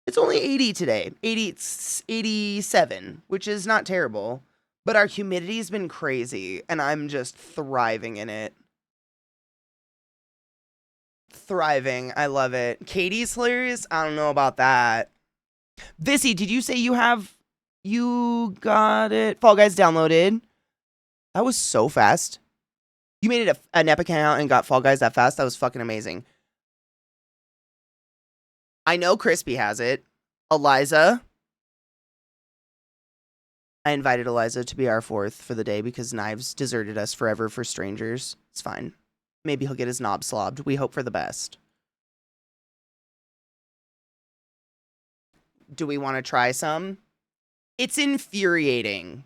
It's only 80 today. 87, which is not terrible. But our humidity's been crazy. And I'm just thriving in it. Thriving. I love it. Katie's hilarious. I don't know about that. Vissy, did you say you got it? Fall Guys downloaded. That was so fast. You made it an Epic account and got Fall Guys that fast? That was fucking amazing. I know Crispy has it. Eliza. I invited Eliza to be our fourth for the day because Knives deserted us forever for strangers. It's fine. Maybe he'll get his knob slobbed. We hope for the best. Do we want to try some? It's infuriating.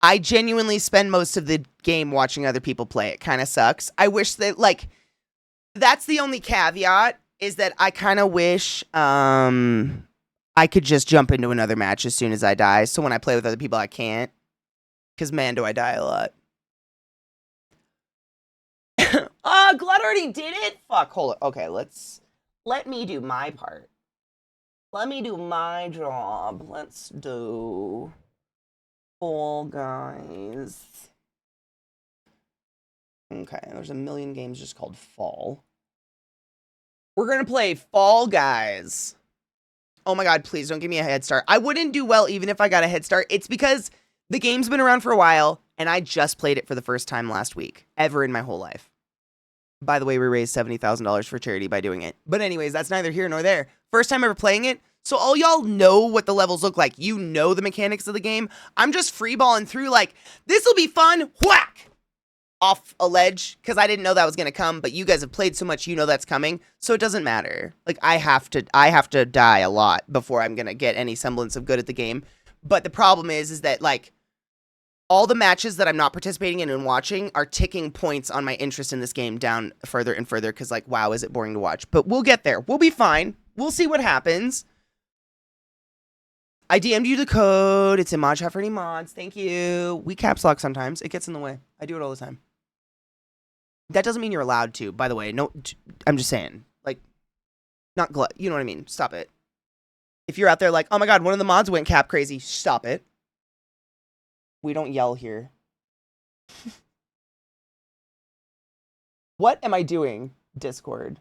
I genuinely spend most of the game watching other people play. It kind of sucks. I wish that, like, that's the only caveat, is that I kind of wish I could just jump into another match as soon as I die. So when I play with other people, I can't. Because, man, do I die a lot. Glut already did it? Fuck, hold it. Okay, let me do my part. Let me do my job. Let's do Fall Guys. Okay, there's a million games just called Fall. We're going to play Fall Guys. Oh my god, please don't give me a head start. I wouldn't do well even if I got a head start. It's because the game's been around for a while, and I just played it for the first time last week. Ever in my whole life. By the way, we raised $70,000 for charity by doing it. But anyways, that's neither here nor there. First time ever playing it. So all y'all know what the levels look like. You know the mechanics of the game. I'm just freeballing through like, this will be fun. Whack! Off a ledge. Because I didn't know that was going to come. But you guys have played so much, you know that's coming. So it doesn't matter. Like, I have to die a lot before I'm going to get any semblance of good at the game. But the problem is that, like, all the matches that I'm not participating in and watching are ticking points on my interest in this game down further and further. Because, like, wow, is it boring to watch. But we'll get there. We'll be fine. We'll see what happens. I DM'd you the code. It's in mod chat for any mods. Thank you. We caps lock sometimes. It gets in the way. I do it all the time. That doesn't mean you're allowed to, by the way. No, I'm just saying. Like, not glut. You know what I mean. Stop it. If you're out there like, oh my god, one of the mods went cap crazy. Stop it. We don't yell here. What am I doing? Discord.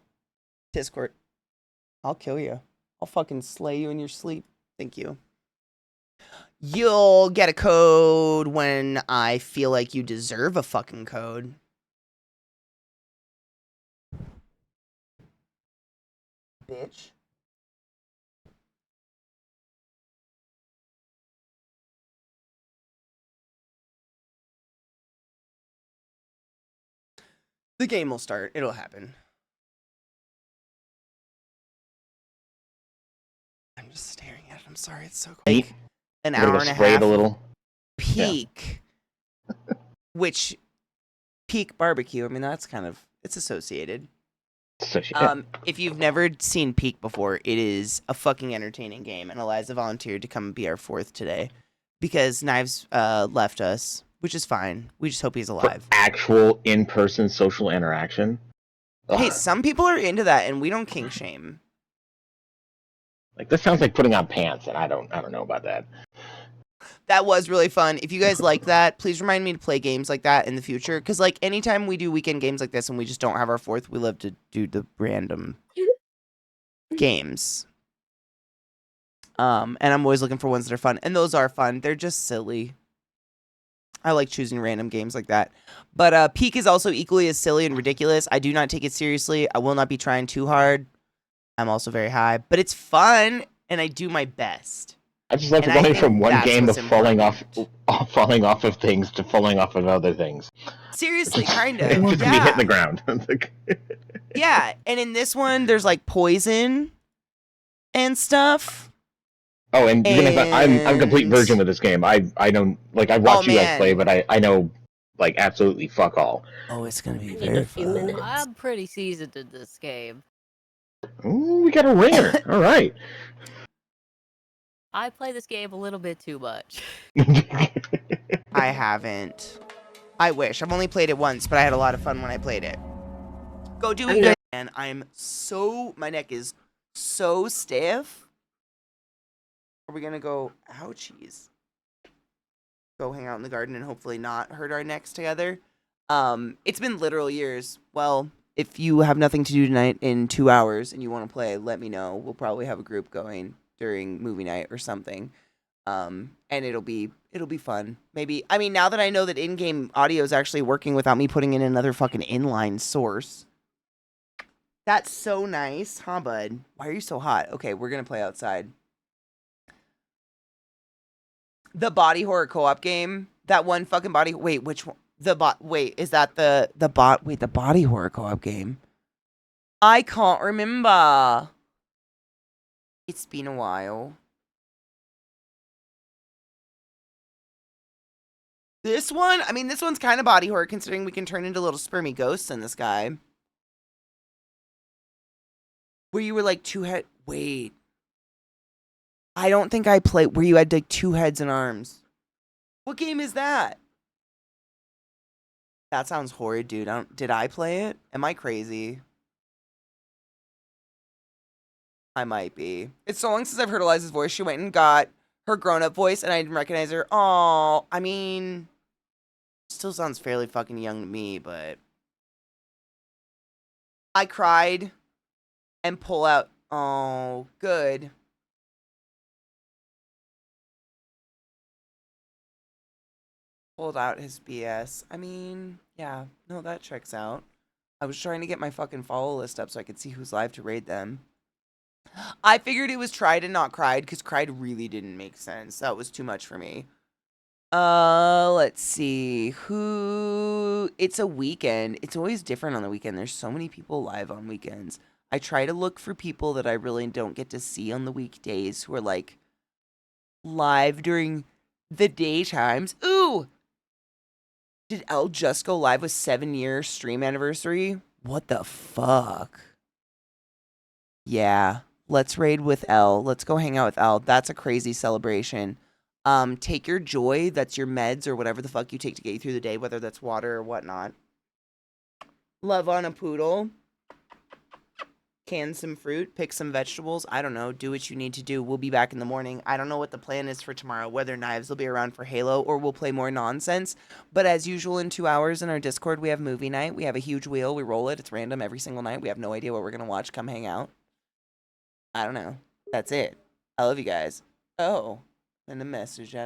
Discord. I'll kill you. I'll fucking slay you in your sleep. Thank you. You'll get a code when I feel like you deserve a fucking code. Bitch. The game will start. It'll happen. I'm just staring at it. I'm sorry. It's so quick. An hour and a half. A little. Peak. Yeah. Which peak barbecue? I mean, that's kind of it's associated. If you've never seen Peak before, it is a fucking entertaining game, and Eliza volunteered to come be our fourth today because Knives left us, which is fine. We just hope he's alive. For actual in-person social interaction. Ugh. Hey, some people are into that, and we don't kink shame. Like this sounds like putting on pants, and I don't know about that. That was really fun. If you guys like that, please remind me to play games like that in the future. Because, like, anytime we do weekend games like this and we just don't have our fourth, we love to do the random games. And I'm always looking for ones that are fun. And those are fun. They're just silly. I like choosing random games like that. But Peak is also equally as silly and ridiculous. I do not take it seriously. I will not be trying too hard. I'm also very high. But it's fun, and I do my best. I just like going from one game of falling off of things to falling off of other things. Seriously, kind of. Just be hitting the ground. Yeah, and in this one, there's like poison and stuff. Oh, and I'm a complete virgin with this game. I don't like I watch you guys play, but I know like absolutely fuck all. Oh, it's gonna be very fun. I'm pretty seasoned in this game. Ooh, we got a ringer. All right. I play this game a little bit too much. I haven't. I wish. I've only played it once, but I had a lot of fun when I played it. Go do it, man. My neck is so stiff. Are we gonna go, ouchies? Go hang out in the garden and hopefully not hurt our necks together. It's been literal years. Well, if you have nothing to do tonight in 2 hours and you want to play, let me know. We'll probably have a group going during movie night or something. And it'll be fun. Maybe, I mean, now that I know that in-game audio is actually working without me putting in another fucking inline source. That's so nice, huh, bud? Why are you so hot? Okay, we're gonna play outside. The body horror co-op game. That one fucking body. Wait, which one? Wait, is that the body horror co-op game? I can't remember. It's been a while. This one? I mean, this one's kind of body horror considering we can turn into little spermy ghosts in this guy. Where you were like wait. I don't think I played where you had like 2 heads and arms. What game is that? That sounds horrid, dude. Did I play it? Am I crazy? I might be. It's so long since I've heard Eliza's voice. She went and got her grown-up voice, and I didn't recognize her. Oh, I mean, still sounds fairly fucking young to me, but I cried and pull out. Oh, good. Pulled out his BS. I mean, yeah, no, that checks out. I was trying to get my fucking follow list up so I could see who's live to raid them. I figured it was tried and not cried because cried really didn't make sense. That was too much for me. Let's see. It's a weekend. It's always different on the weekend. There's so many people live on weekends. I try to look for people that I really don't get to see on the weekdays who are like live during the daytimes. Ooh! Did Elle just go live with 7-year stream anniversary? What the fuck? Yeah. Let's raid with Elle. Let's go hang out with Elle. That's a crazy celebration. Take your joy. That's your meds or whatever the fuck you take to get you through the day, whether that's water or whatnot. Love on a poodle. can some fruit, pick some vegetables. I don't know. Do what you need to do. We'll be back in the morning. I don't know what the plan is for tomorrow, whether Knives will be around for Halo or we'll play more nonsense. But as usual, in 2 hours in our Discord, we have movie night. We have a huge wheel. We roll it. It's random every single night. We have no idea what we're going to watch. Come hang out. I don't know. That's it. I love you guys. Oh, and a message.